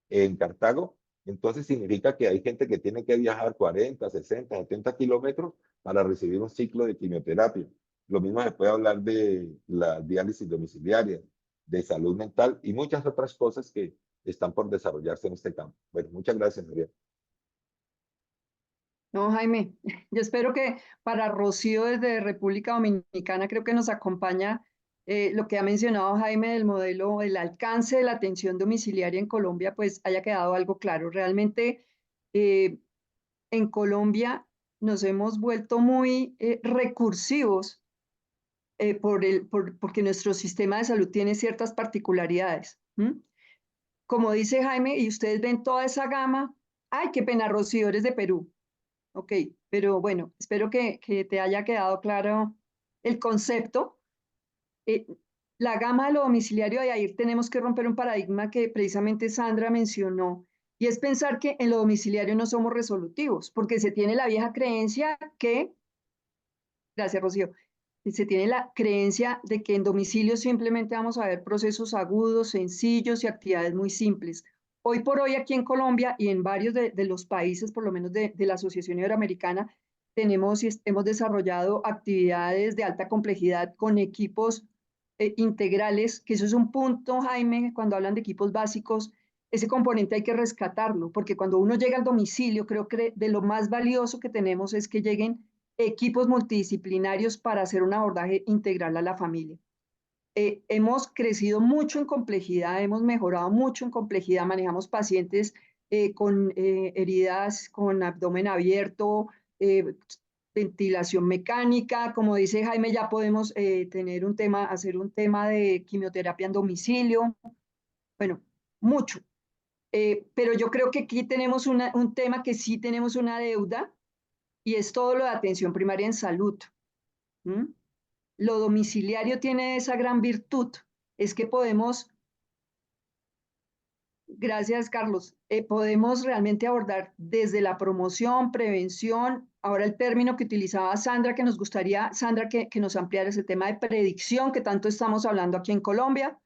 en Cartago. Entonces significa que hay gente que tiene que viajar 40, 60, 70 kilómetros para recibir un ciclo de quimioterapia. Lo mismo se puede hablar de la diálisis domiciliaria, de salud mental y muchas otras cosas que están por desarrollarse en este campo. Bueno, muchas gracias, María. No, Jaime, yo espero que para Rocío desde República Dominicana creo que nos acompaña lo que ha mencionado Jaime del modelo, el alcance de la atención domiciliaria en Colombia, pues haya quedado algo claro. Realmente eh, en Colombia nos hemos vuelto muy recursivos porque nuestro sistema de salud tiene ciertas particularidades. Como dice Jaime, y ustedes ven toda esa gama, ay, qué pena, Rocío, eres de Perú. Ok, pero bueno, espero que te haya quedado claro el concepto. Eh, la gama de lo domiciliario, y ahí tenemos que romper un paradigma que precisamente Sandra mencionó, y es pensar que en lo domiciliario no somos resolutivos, porque se tiene la vieja creencia que, gracias Rocío, se tiene la creencia de que en domicilio simplemente vamos a ver procesos agudos, sencillos y actividades muy simples. Hoy por hoy aquí en Colombia y en varios de los países, por lo menos de la Asociación Iberoamericana, tenemos y hemos desarrollado actividades de alta complejidad con equipos integrales, que eso es un punto, Jaime, cuando hablan de equipos básicos, ese componente hay que rescatarlo, porque cuando uno llega al domicilio, creo que de lo más valioso que tenemos es que lleguen equipos multidisciplinarios para hacer un abordaje integral a la familia. Hemos crecido mucho en complejidad, hemos mejorado mucho en complejidad, manejamos pacientes con heridas, con abdomen abierto, ventilación mecánica, como dice Jaime, ya podemos tener un tema, hacer un tema de quimioterapia en domicilio, bueno, mucho. Pero yo creo que aquí tenemos un tema que sí tenemos una deuda y es todo lo de atención primaria en salud. ¿Mm? Lo domiciliario tiene esa gran virtud, es que podemos, gracias Carlos, podemos realmente abordar desde la promoción, prevención, ahora el término que utilizaba Sandra, que nos gustaría, Sandra, que nos ampliara ese tema de predicción que tanto estamos hablando aquí en Colombia,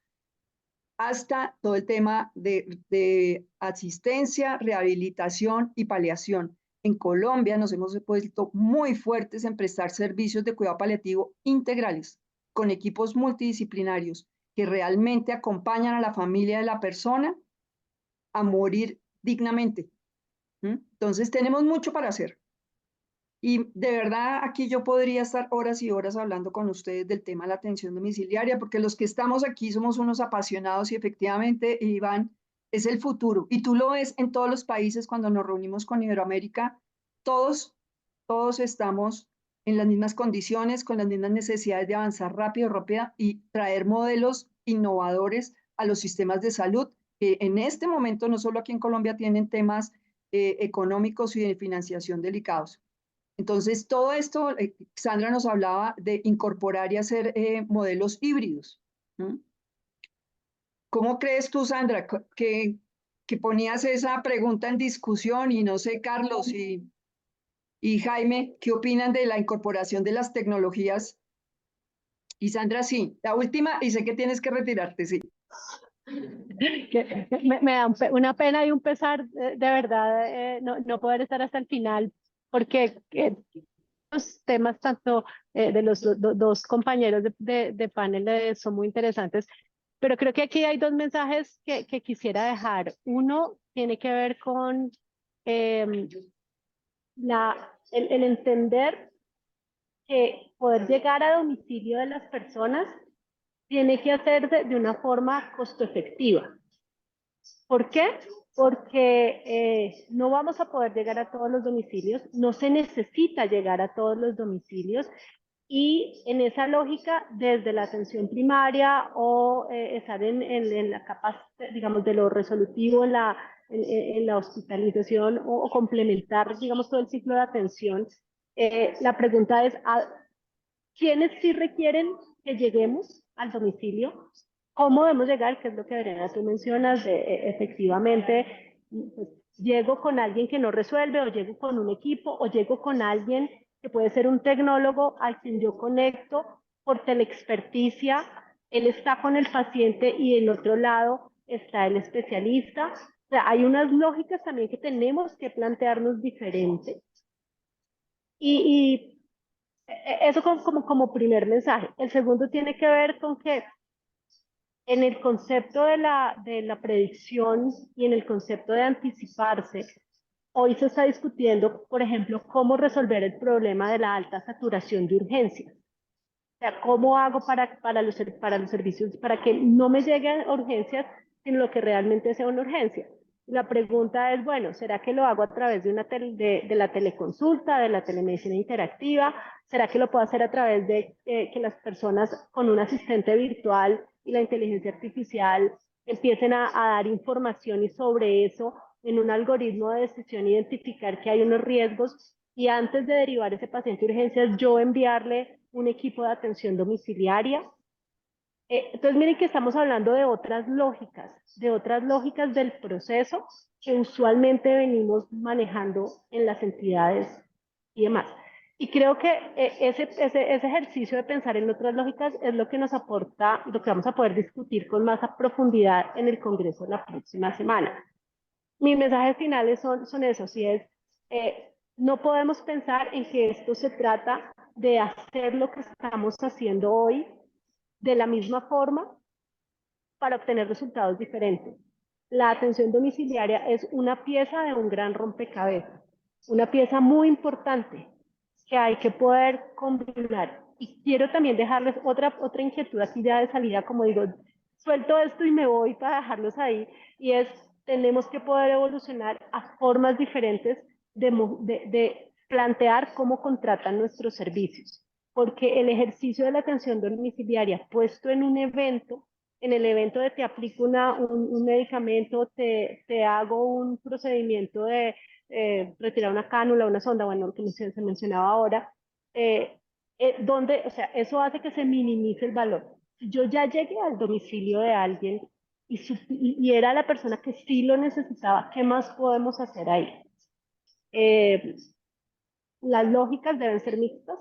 hasta todo el tema de asistencia, rehabilitación y paliación. En Colombia nos hemos puesto muy fuertes en prestar servicios de cuidado paliativo integrales, con equipos multidisciplinarios que realmente acompañan a la familia de la persona a morir dignamente. Entonces tenemos mucho para hacer. Y de verdad, aquí yo podría estar horas y horas hablando con ustedes del tema de la atención domiciliaria, porque los que estamos aquí somos unos apasionados y efectivamente, Iván, es el futuro. Y tú lo ves en todos los países cuando nos reunimos con Iberoamérica, todos estamos en las mismas condiciones, con las mismas necesidades de avanzar rápido, rápida y traer modelos innovadores a los sistemas de salud, que en este momento, no solo aquí en Colombia, tienen temas económicos y de financiación delicados. Entonces, todo esto, Sandra nos hablaba de incorporar y hacer modelos híbridos. ¿Cómo crees tú, Sandra, que ponías esa pregunta en discusión? Y no sé, Carlos y Jaime, ¿qué opinan de la incorporación de las tecnologías? Y Sandra, sí, la última, y sé que tienes que retirarte, sí. Me da una pena y un pesar de verdad no poder estar hasta el final, porque los temas tanto de los dos compañeros de panel son muy interesantes, pero creo que aquí hay dos mensajes que quisiera dejar. Uno tiene que ver con eh, el entender que poder llegar a domicilio de las personas tiene que hacerse de una forma costo efectiva. ¿Por qué? Porque no vamos a poder llegar a todos los domicilios, no se necesita llegar a todos los domicilios y en esa lógica, desde la atención primaria o estar en la capacidad, digamos, de lo resolutivo en la hospitalización o complementar, digamos, todo el ciclo de atención, la pregunta es, ¿quiénes sí requieren que lleguemos al domicilio? ¿Cómo debemos llegar? Que es lo que Adriana tú mencionas, efectivamente, pues, llego con alguien que no resuelve, o llego con un equipo, o llego con alguien que puede ser un tecnólogo al quien yo conecto por teleexperticia. Él está con el paciente y del otro lado está el especialista. O sea, hay unas lógicas también que tenemos que plantearnos diferentes. Y eso como primer mensaje. El segundo tiene que ver con que en el concepto de la predicción y en el concepto de anticiparse, hoy se está discutiendo, por ejemplo, cómo resolver el problema de la alta saturación de urgencias. O sea, ¿cómo hago para los servicios, para que no me lleguen urgencias, sino lo que realmente sea una urgencia? La pregunta es, bueno, ¿será que lo hago a través de la teleconsulta, de la telemedicina interactiva? ¿Será que lo puedo hacer a través de que las personas con un asistente virtual y la inteligencia artificial empiecen a dar información y sobre eso, en un algoritmo de decisión, identificar que hay unos riesgos y antes de derivar ese paciente a urgencias, yo enviarle un equipo de atención domiciliaria? Entonces, miren que estamos hablando de otras lógicas del proceso que usualmente venimos manejando en las entidades y demás. Y creo que ese ejercicio de pensar en otras lógicas es lo que nos aporta, lo que vamos a poder discutir con más profundidad en el Congreso la próxima semana. Mis mensajes finales son esos, y es, no podemos pensar en que esto se trata de hacer lo que estamos haciendo hoy de la misma forma para obtener resultados diferentes. La atención domiciliaria es una pieza de un gran rompecabezas, una pieza muy importante que hay que poder combinar. Y quiero también dejarles otra inquietud aquí ya de salida, como digo, suelto esto y me voy para dejarlos ahí, y es, tenemos que poder evolucionar a formas diferentes de plantear cómo contratan nuestros servicios, porque el ejercicio de la atención domiciliaria puesto en un evento, en el evento de te aplico un medicamento, te hago un procedimiento de retirar una cánula, una sonda, bueno, lo que se mencionaba ahora, donde, o sea, eso hace que se minimice el valor. Si yo ya llegué al domicilio de alguien y era la persona que sí lo necesitaba, ¿qué más podemos hacer ahí? Las lógicas deben ser mixtas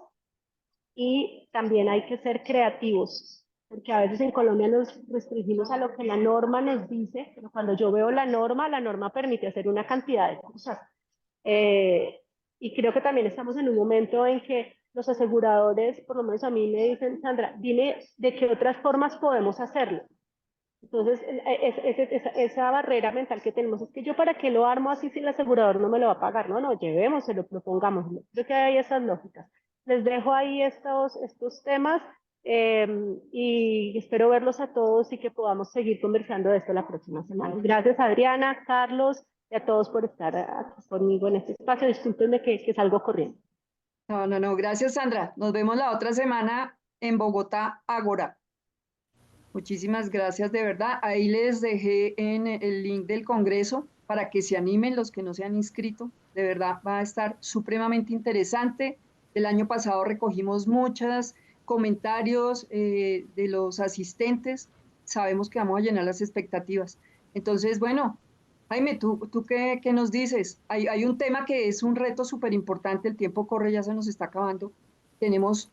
y también hay que ser creativos, porque a veces en Colombia nos restringimos a lo que la norma nos dice, pero cuando yo veo la norma permite hacer una cantidad de cosas. Y creo que también estamos en un momento en que los aseguradores, por lo menos a mí me dicen, Sandra, dime de qué otras formas podemos hacerlo. Entonces, esa barrera mental que tenemos es que yo para qué lo armo así si el asegurador no me lo va a pagar. No, llevémoselo, propongámoslo. Creo que hay esas lógicas. Les dejo ahí estos temas y espero verlos a todos y que podamos seguir conversando de esto la próxima semana. Gracias, Adriana, Carlos y a todos por estar aquí conmigo en este espacio. Discúlpenme que salgo corriendo. No, gracias, Sandra. Nos vemos la otra semana en Bogotá, Ágora. Muchísimas gracias, de verdad. Ahí les dejé en el link del Congreso para que se animen los que no se han inscrito. De verdad, va a estar supremamente interesante. El año pasado recogimos muchos comentarios de los asistentes. Sabemos que vamos a llenar las expectativas. Entonces, bueno, Jaime, ¿tú qué nos dices? Hay un tema que es un reto súper importante. El tiempo corre, ya se nos está acabando. Tenemos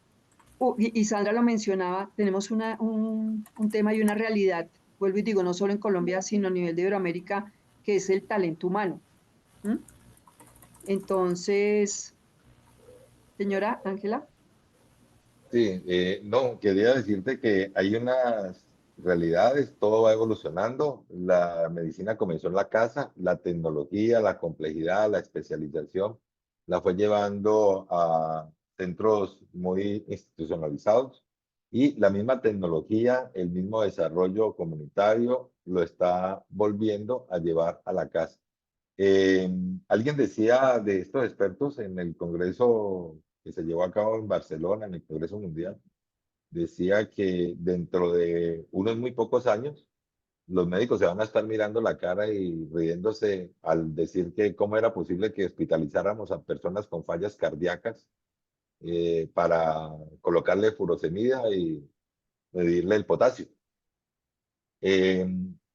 y Sandra lo mencionaba, tenemos un tema y una realidad, vuelvo y digo, no solo en Colombia, sino a nivel de Iberoamérica, que es el talento humano. ¿Mm? Entonces, señora Ángela. Sí, no, quería decirte que hay unas realidades, todo va evolucionando, la medicina comenzó en la casa, la tecnología, la complejidad, la especialización, la fue llevando a centros muy institucionalizados y la misma tecnología, el mismo desarrollo comunitario lo está volviendo a llevar a la casa. Alguien decía de estos expertos en el Congreso que se llevó a cabo en Barcelona, en el Congreso Mundial, decía que dentro de unos muy pocos años, los médicos se van a estar mirando la cara y riéndose al decir que cómo era posible que hospitalizáramos a personas con fallas cardíacas para colocarle furosemida y medirle el potasio.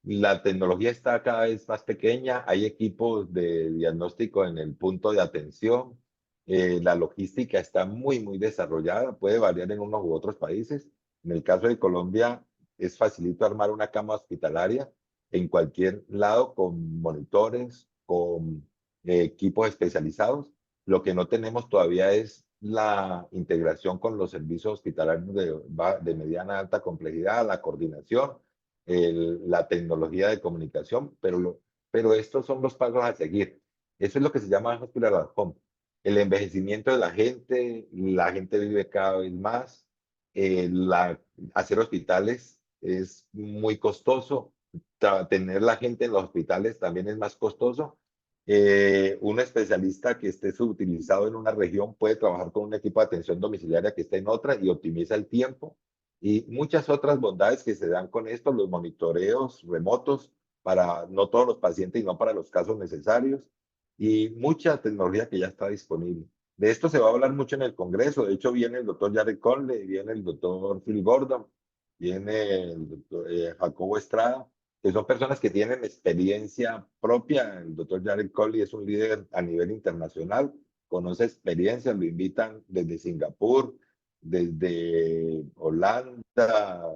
La tecnología está cada vez más pequeña, hay equipos de diagnóstico en el punto de atención, la logística está muy desarrollada, puede variar en unos u otros países. En el caso de Colombia, es facilito armar una cama hospitalaria en cualquier lado con monitores, con equipos especializados. Lo que no tenemos todavía es la integración con los servicios hospitalarios de mediana a alta complejidad, la coordinación, la tecnología de comunicación, pero estos son los pasos a seguir. Eso es lo que se llama Hospital at Home. El envejecimiento de la gente vive cada vez más, hacer hospitales es muy costoso, tener la gente en los hospitales también es más costoso. Un especialista que esté subutilizado en una región puede trabajar con un equipo de atención domiciliaria que esté en otra y optimiza el tiempo. Y muchas otras bondades que se dan con esto, los monitoreos remotos para no todos los pacientes y no para los casos necesarios, y mucha tecnología que ya está disponible. De esto se va a hablar mucho en el Congreso. De hecho, viene el doctor Jared Conley, viene el doctor Phil Gordon, viene el doctor Jacobo Estrada, que son personas que tienen experiencia propia. El doctor Jared Conley es un líder a nivel internacional, conoce experiencia, lo invitan desde Singapur, desde Holanda,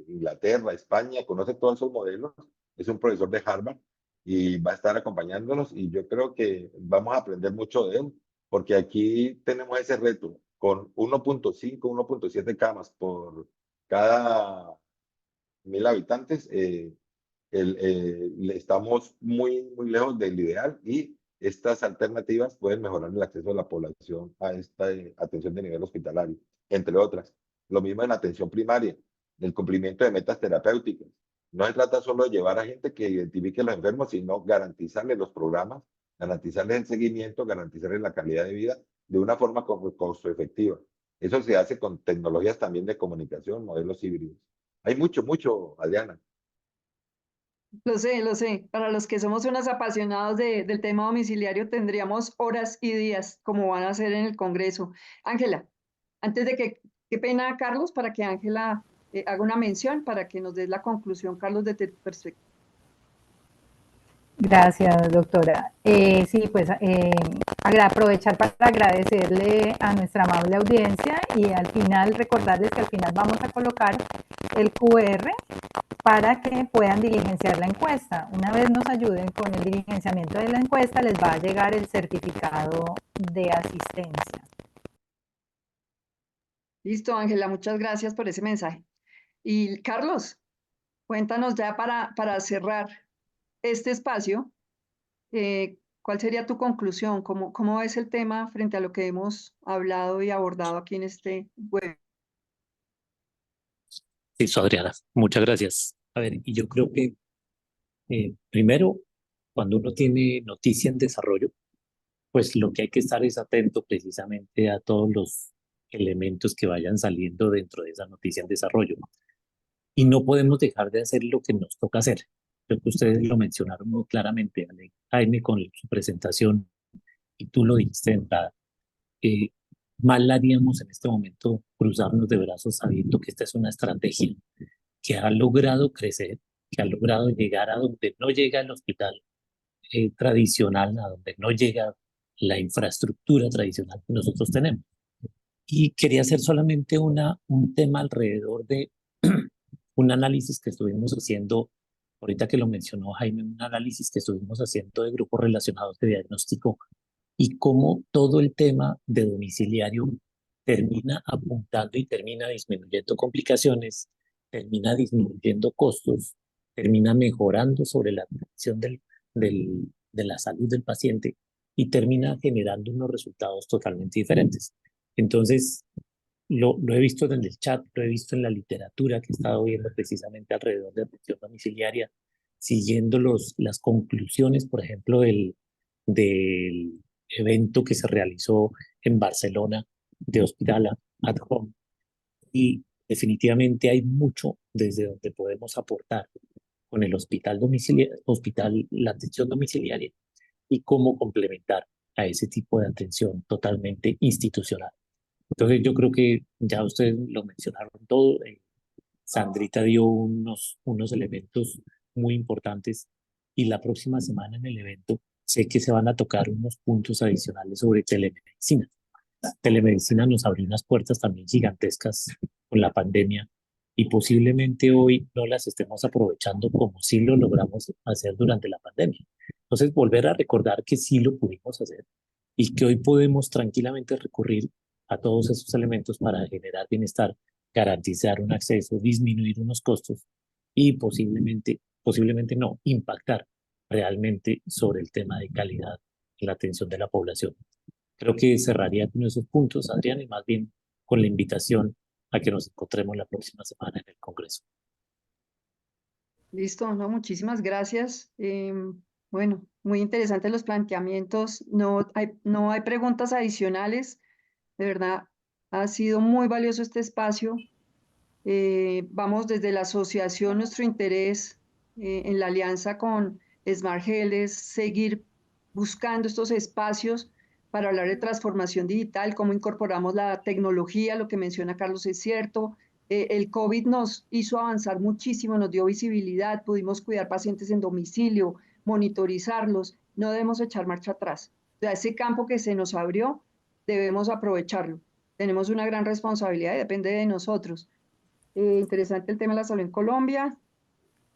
Inglaterra, España, conoce todos esos modelos, es un profesor de Harvard y va a estar acompañándonos y yo creo que vamos a aprender mucho de él, porque aquí tenemos ese reto con 1.5, 1.7 camas por cada 1.000 habitantes, estamos muy lejos del ideal y estas alternativas pueden mejorar el acceso de la población a esta atención de nivel hospitalario, entre otras. Lo mismo en atención primaria, el cumplimiento de metas terapéuticas. No se trata solo de llevar a gente que identifique a los enfermos, sino garantizarles los programas, garantizarles el seguimiento, garantizarles la calidad de vida de una forma costo efectiva. Eso se hace con tecnologías también de comunicación, modelos híbridos. Hay mucho, Adriana. Lo sé. Para los que somos unos apasionados del tema domiciliario, tendríamos horas y días, como van a hacer en el Congreso. Ángela, antes de que, qué pena, Carlos, para que Ángela haga una mención, para que nos des la conclusión, Carlos, de tu perspectiva. Gracias, doctora. Sí, pues aprovechar para agradecerle a nuestra amable audiencia y al final recordarles que al final vamos a colocar el QR para que puedan diligenciar la encuesta. Una vez nos ayuden con el diligenciamiento de la encuesta, les va a llegar el certificado de asistencia. Listo, Ángela, muchas gracias por ese mensaje. Y Carlos, cuéntanos ya para cerrar este espacio, ¿cuál sería tu conclusión? ¿Cómo ves el tema frente a lo que hemos hablado y abordado aquí en este web? Listo, Adriana. Muchas gracias. A ver, y yo creo que primero, cuando uno tiene noticia en desarrollo, pues lo que hay que estar es atento precisamente a todos los elementos que vayan saliendo dentro de esa noticia en desarrollo. Y no podemos dejar de hacer lo que nos toca hacer. Creo que ustedes lo mencionaron muy claramente, Jaime, con su presentación, y tú lo dijiste de entrada. Mal haríamos en este momento cruzarnos de brazos sabiendo que esta es una estrategia que ha logrado crecer, que ha logrado llegar a donde no llega el hospital tradicional, a donde no llega la infraestructura tradicional que nosotros tenemos. Y quería hacer solamente un tema alrededor de un análisis que estuvimos haciendo, ahorita que lo mencionó Jaime, un análisis que estuvimos haciendo de grupos relacionados de diagnóstico y cómo todo el tema de domiciliario termina apuntando y termina disminuyendo complicaciones, termina disminuyendo costos, termina mejorando sobre la atención de la salud del paciente y termina generando unos resultados totalmente diferentes. Entonces, lo he visto en el chat, lo he visto en la literatura que he estado viendo precisamente alrededor de atención domiciliaria, siguiendo las conclusiones, por ejemplo, del evento que se realizó en Barcelona de Hospital at Home. Y definitivamente hay mucho desde donde podemos aportar con el la atención domiciliaria y cómo complementar a ese tipo de atención totalmente institucional. Entonces yo creo que ya ustedes lo mencionaron todo. Sandrita dio unos elementos muy importantes y la próxima semana en el evento sé que se van a tocar unos puntos adicionales sobre telemedicina. Telemedicina nos abrió unas puertas también gigantescas con la pandemia y posiblemente hoy no las estemos aprovechando como sí lo logramos hacer durante la pandemia. Entonces, volver a recordar que sí lo pudimos hacer y que hoy podemos tranquilamente recurrir a todos esos elementos para generar bienestar, garantizar un acceso, disminuir unos costos y posiblemente no, impactar realmente sobre el tema de calidad en la atención de la población. Creo que cerraría con esos puntos, Adrián, y más bien con la invitación a que nos encontremos la próxima semana en el Congreso. Listo, no, muchísimas gracias. Bueno, muy interesantes los planteamientos. No hay preguntas adicionales. De verdad, ha sido muy valioso este espacio. Vamos desde la asociación, nuestro interés en la alianza con Smart Health es seguir buscando estos espacios para hablar de transformación digital, cómo incorporamos la tecnología, lo que menciona Carlos es cierto. El COVID nos hizo avanzar muchísimo, nos dio visibilidad, pudimos cuidar pacientes en domicilio, monitorizarlos, no debemos echar marcha atrás. O sea, ese campo que se nos abrió, debemos aprovecharlo. Tenemos una gran responsabilidad y depende de nosotros. Interesante el tema de la salud en Colombia.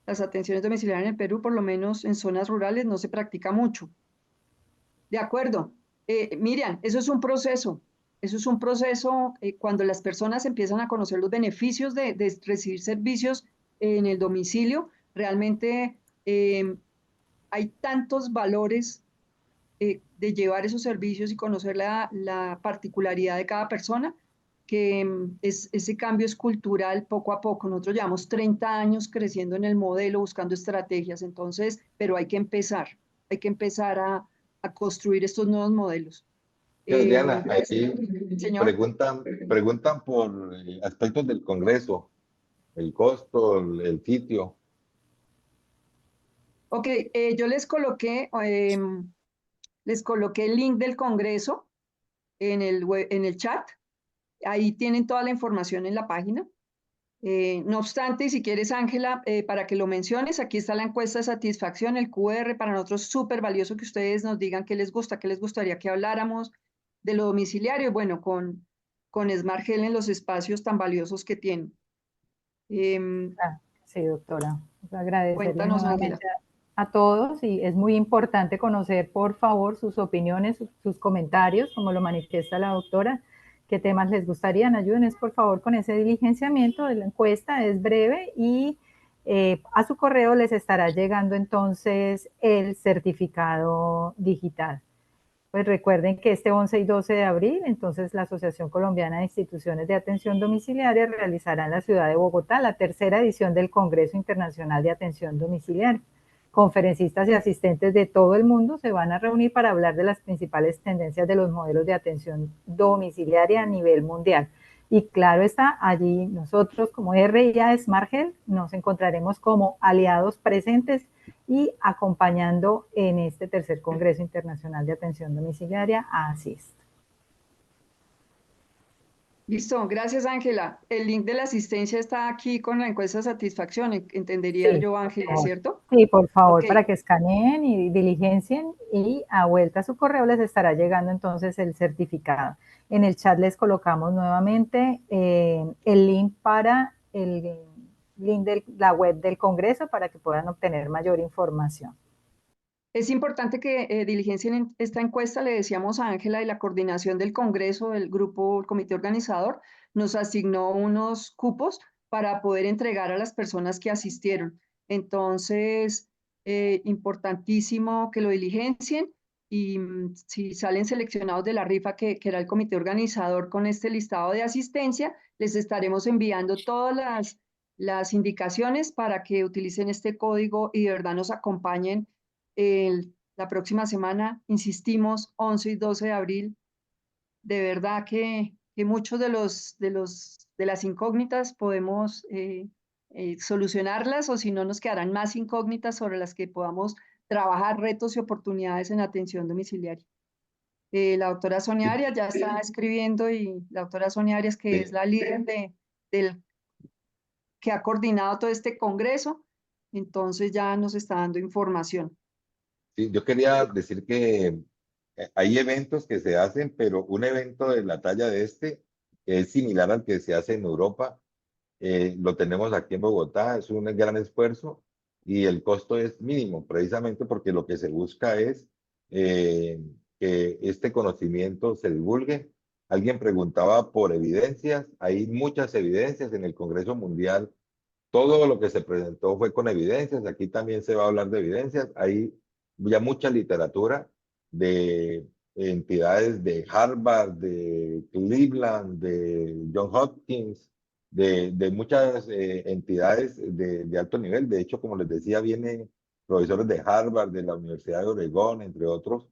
Las atenciones domiciliarias en el Perú, por lo menos en zonas rurales, no se practica mucho. De acuerdo. Miriam, eso es un proceso. Eso es un proceso cuando las personas empiezan a conocer los beneficios de recibir servicios en el domicilio. Realmente hay tantos valores de llevar esos servicios y conocer la particularidad de cada persona, que ese cambio es cultural poco a poco. Nosotros llevamos 30 años creciendo en el modelo, buscando estrategias, entonces, pero hay que empezar a construir estos nuevos modelos. Diana, ahí Señor. preguntan por aspectos del Congreso, el costo, el sitio. Ok, yo les coloqué el link del Congreso en el chat. Ahí tienen toda la información en la página. No obstante, si quieres, Ángela, para que lo menciones, aquí está la encuesta de satisfacción, el QR, para nosotros súper valioso que ustedes nos digan qué les gusta, qué les gustaría que habláramos de lo domiciliario, bueno, con Smart Health en los espacios tan valiosos que tienen. Sí, doctora. Agradecerle Cuéntanos, Ángela. nuevamente a todos y es muy importante conocer, por favor, sus opiniones, sus comentarios, como lo manifiesta la doctora, qué temas les gustarían. Ayúdenos, por favor, con ese diligenciamiento de la encuesta, es breve y a su correo les estará llegando entonces el certificado digital. Pues recuerden que este 11 y 12 de abril, entonces la Asociación Colombiana de Instituciones de Atención Domiciliaria realizará en la ciudad de Bogotá la tercera edición del Congreso Internacional de Atención Domiciliaria. Conferencistas y asistentes de todo el mundo se van a reunir para hablar de las principales tendencias de los modelos de atención domiciliaria a nivel mundial. Y claro está, allí nosotros como RIA Smart Health nos encontraremos como aliados presentes y acompañando en este tercer Congreso Internacional de Atención Domiciliaria a ASIST. Listo, gracias, Ángela. El link de la asistencia está aquí con la encuesta de satisfacción, entendería Sí, yo, Ángela, ¿cierto? Sí, por favor, Ok. para que escaneen y diligencien y a vuelta a su correo les estará llegando entonces el certificado. En el chat les colocamos nuevamente el link para el link de la web del Congreso para que puedan obtener mayor información. Es importante que diligencien esta encuesta. Le decíamos a Ángela de la coordinación del Congreso, del grupo, el comité organizador, nos asignó unos cupos para poder entregar a las personas que asistieron. Entonces, importantísimo que lo diligencien y si salen seleccionados de la rifa que era el comité organizador con este listado de asistencia, les estaremos enviando todas las indicaciones para que utilicen este código y de verdad nos acompañen la próxima semana, insistimos, 11 y 12 de abril. De verdad que muchos de las incógnitas podemos solucionarlas o si no nos quedarán más incógnitas sobre las que podamos trabajar retos y oportunidades en atención domiciliaria. La doctora Sonia Arias ya está escribiendo y la doctora Sonia Arias, que es la líder que ha coordinado todo este congreso, entonces ya nos está dando información. Sí, yo quería decir que hay eventos que se hacen, pero un evento de la talla de este, que es similar al que se hace en Europa, lo tenemos aquí en Bogotá, es un gran esfuerzo y el costo es mínimo, precisamente porque lo que se busca es que este conocimiento se divulgue. Alguien preguntaba por evidencias, hay muchas evidencias en el Congreso Mundial. Todo lo que se presentó fue con evidencias. Aquí también se va a hablar de evidencias. Hay ya mucha literatura de entidades de Harvard, de Cleveland, de Johns Hopkins, de muchas entidades de alto nivel. De hecho, como les decía, vienen profesores de Harvard, de la Universidad de Oregón, entre otros.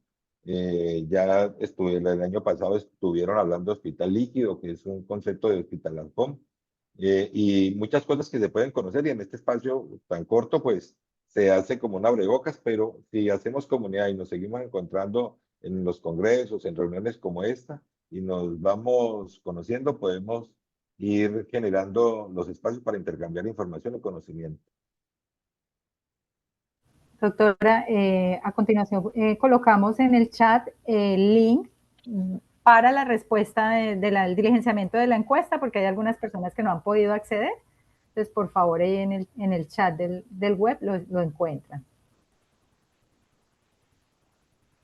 Ya el año pasado estuvieron hablando de hospital líquido, que es un concepto de hospital at home, y muchas cosas que se pueden conocer y en este espacio tan corto pues se hace como un abrebocas, pero si hacemos comunidad y nos seguimos encontrando en los congresos, en reuniones como esta y nos vamos conociendo, podemos ir generando los espacios para intercambiar información y conocimiento. Doctora, a continuación colocamos en el chat el link para la respuesta del diligenciamiento de la encuesta, porque hay algunas personas que no han podido acceder. Entonces, por favor, ahí en el chat del web lo encuentran.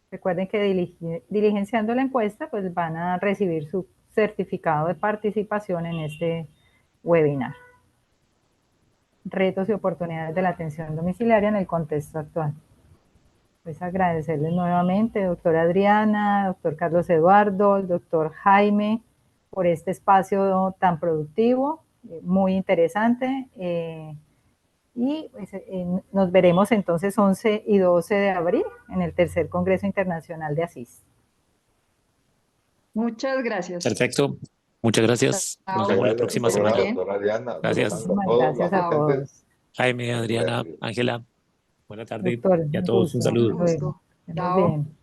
Recuerden que diligenciando la encuesta, pues van a recibir su certificado de participación en este webinar. Retos y oportunidades de la atención domiciliaria en el contexto actual. Pues agradecerles nuevamente, doctora Adriana, doctor Carlos Eduardo, el doctor Jaime, por este espacio tan productivo, muy interesante. Y pues, nos veremos entonces 11 y 12 de abril en el tercer Congreso Internacional de ASIS. Muchas gracias. Perfecto. Muchas gracias. Nos Chao. vemos la Muchas próxima gracias, semana. doctora Diana, doctora Gracias. Sandra, todos los Gracias a asistentes. todos. Jaime, Adriana, Ángela. Buena tarde Doctor, y a un todos un gusto. saludo. Un gusto. Estemos Chao. bien.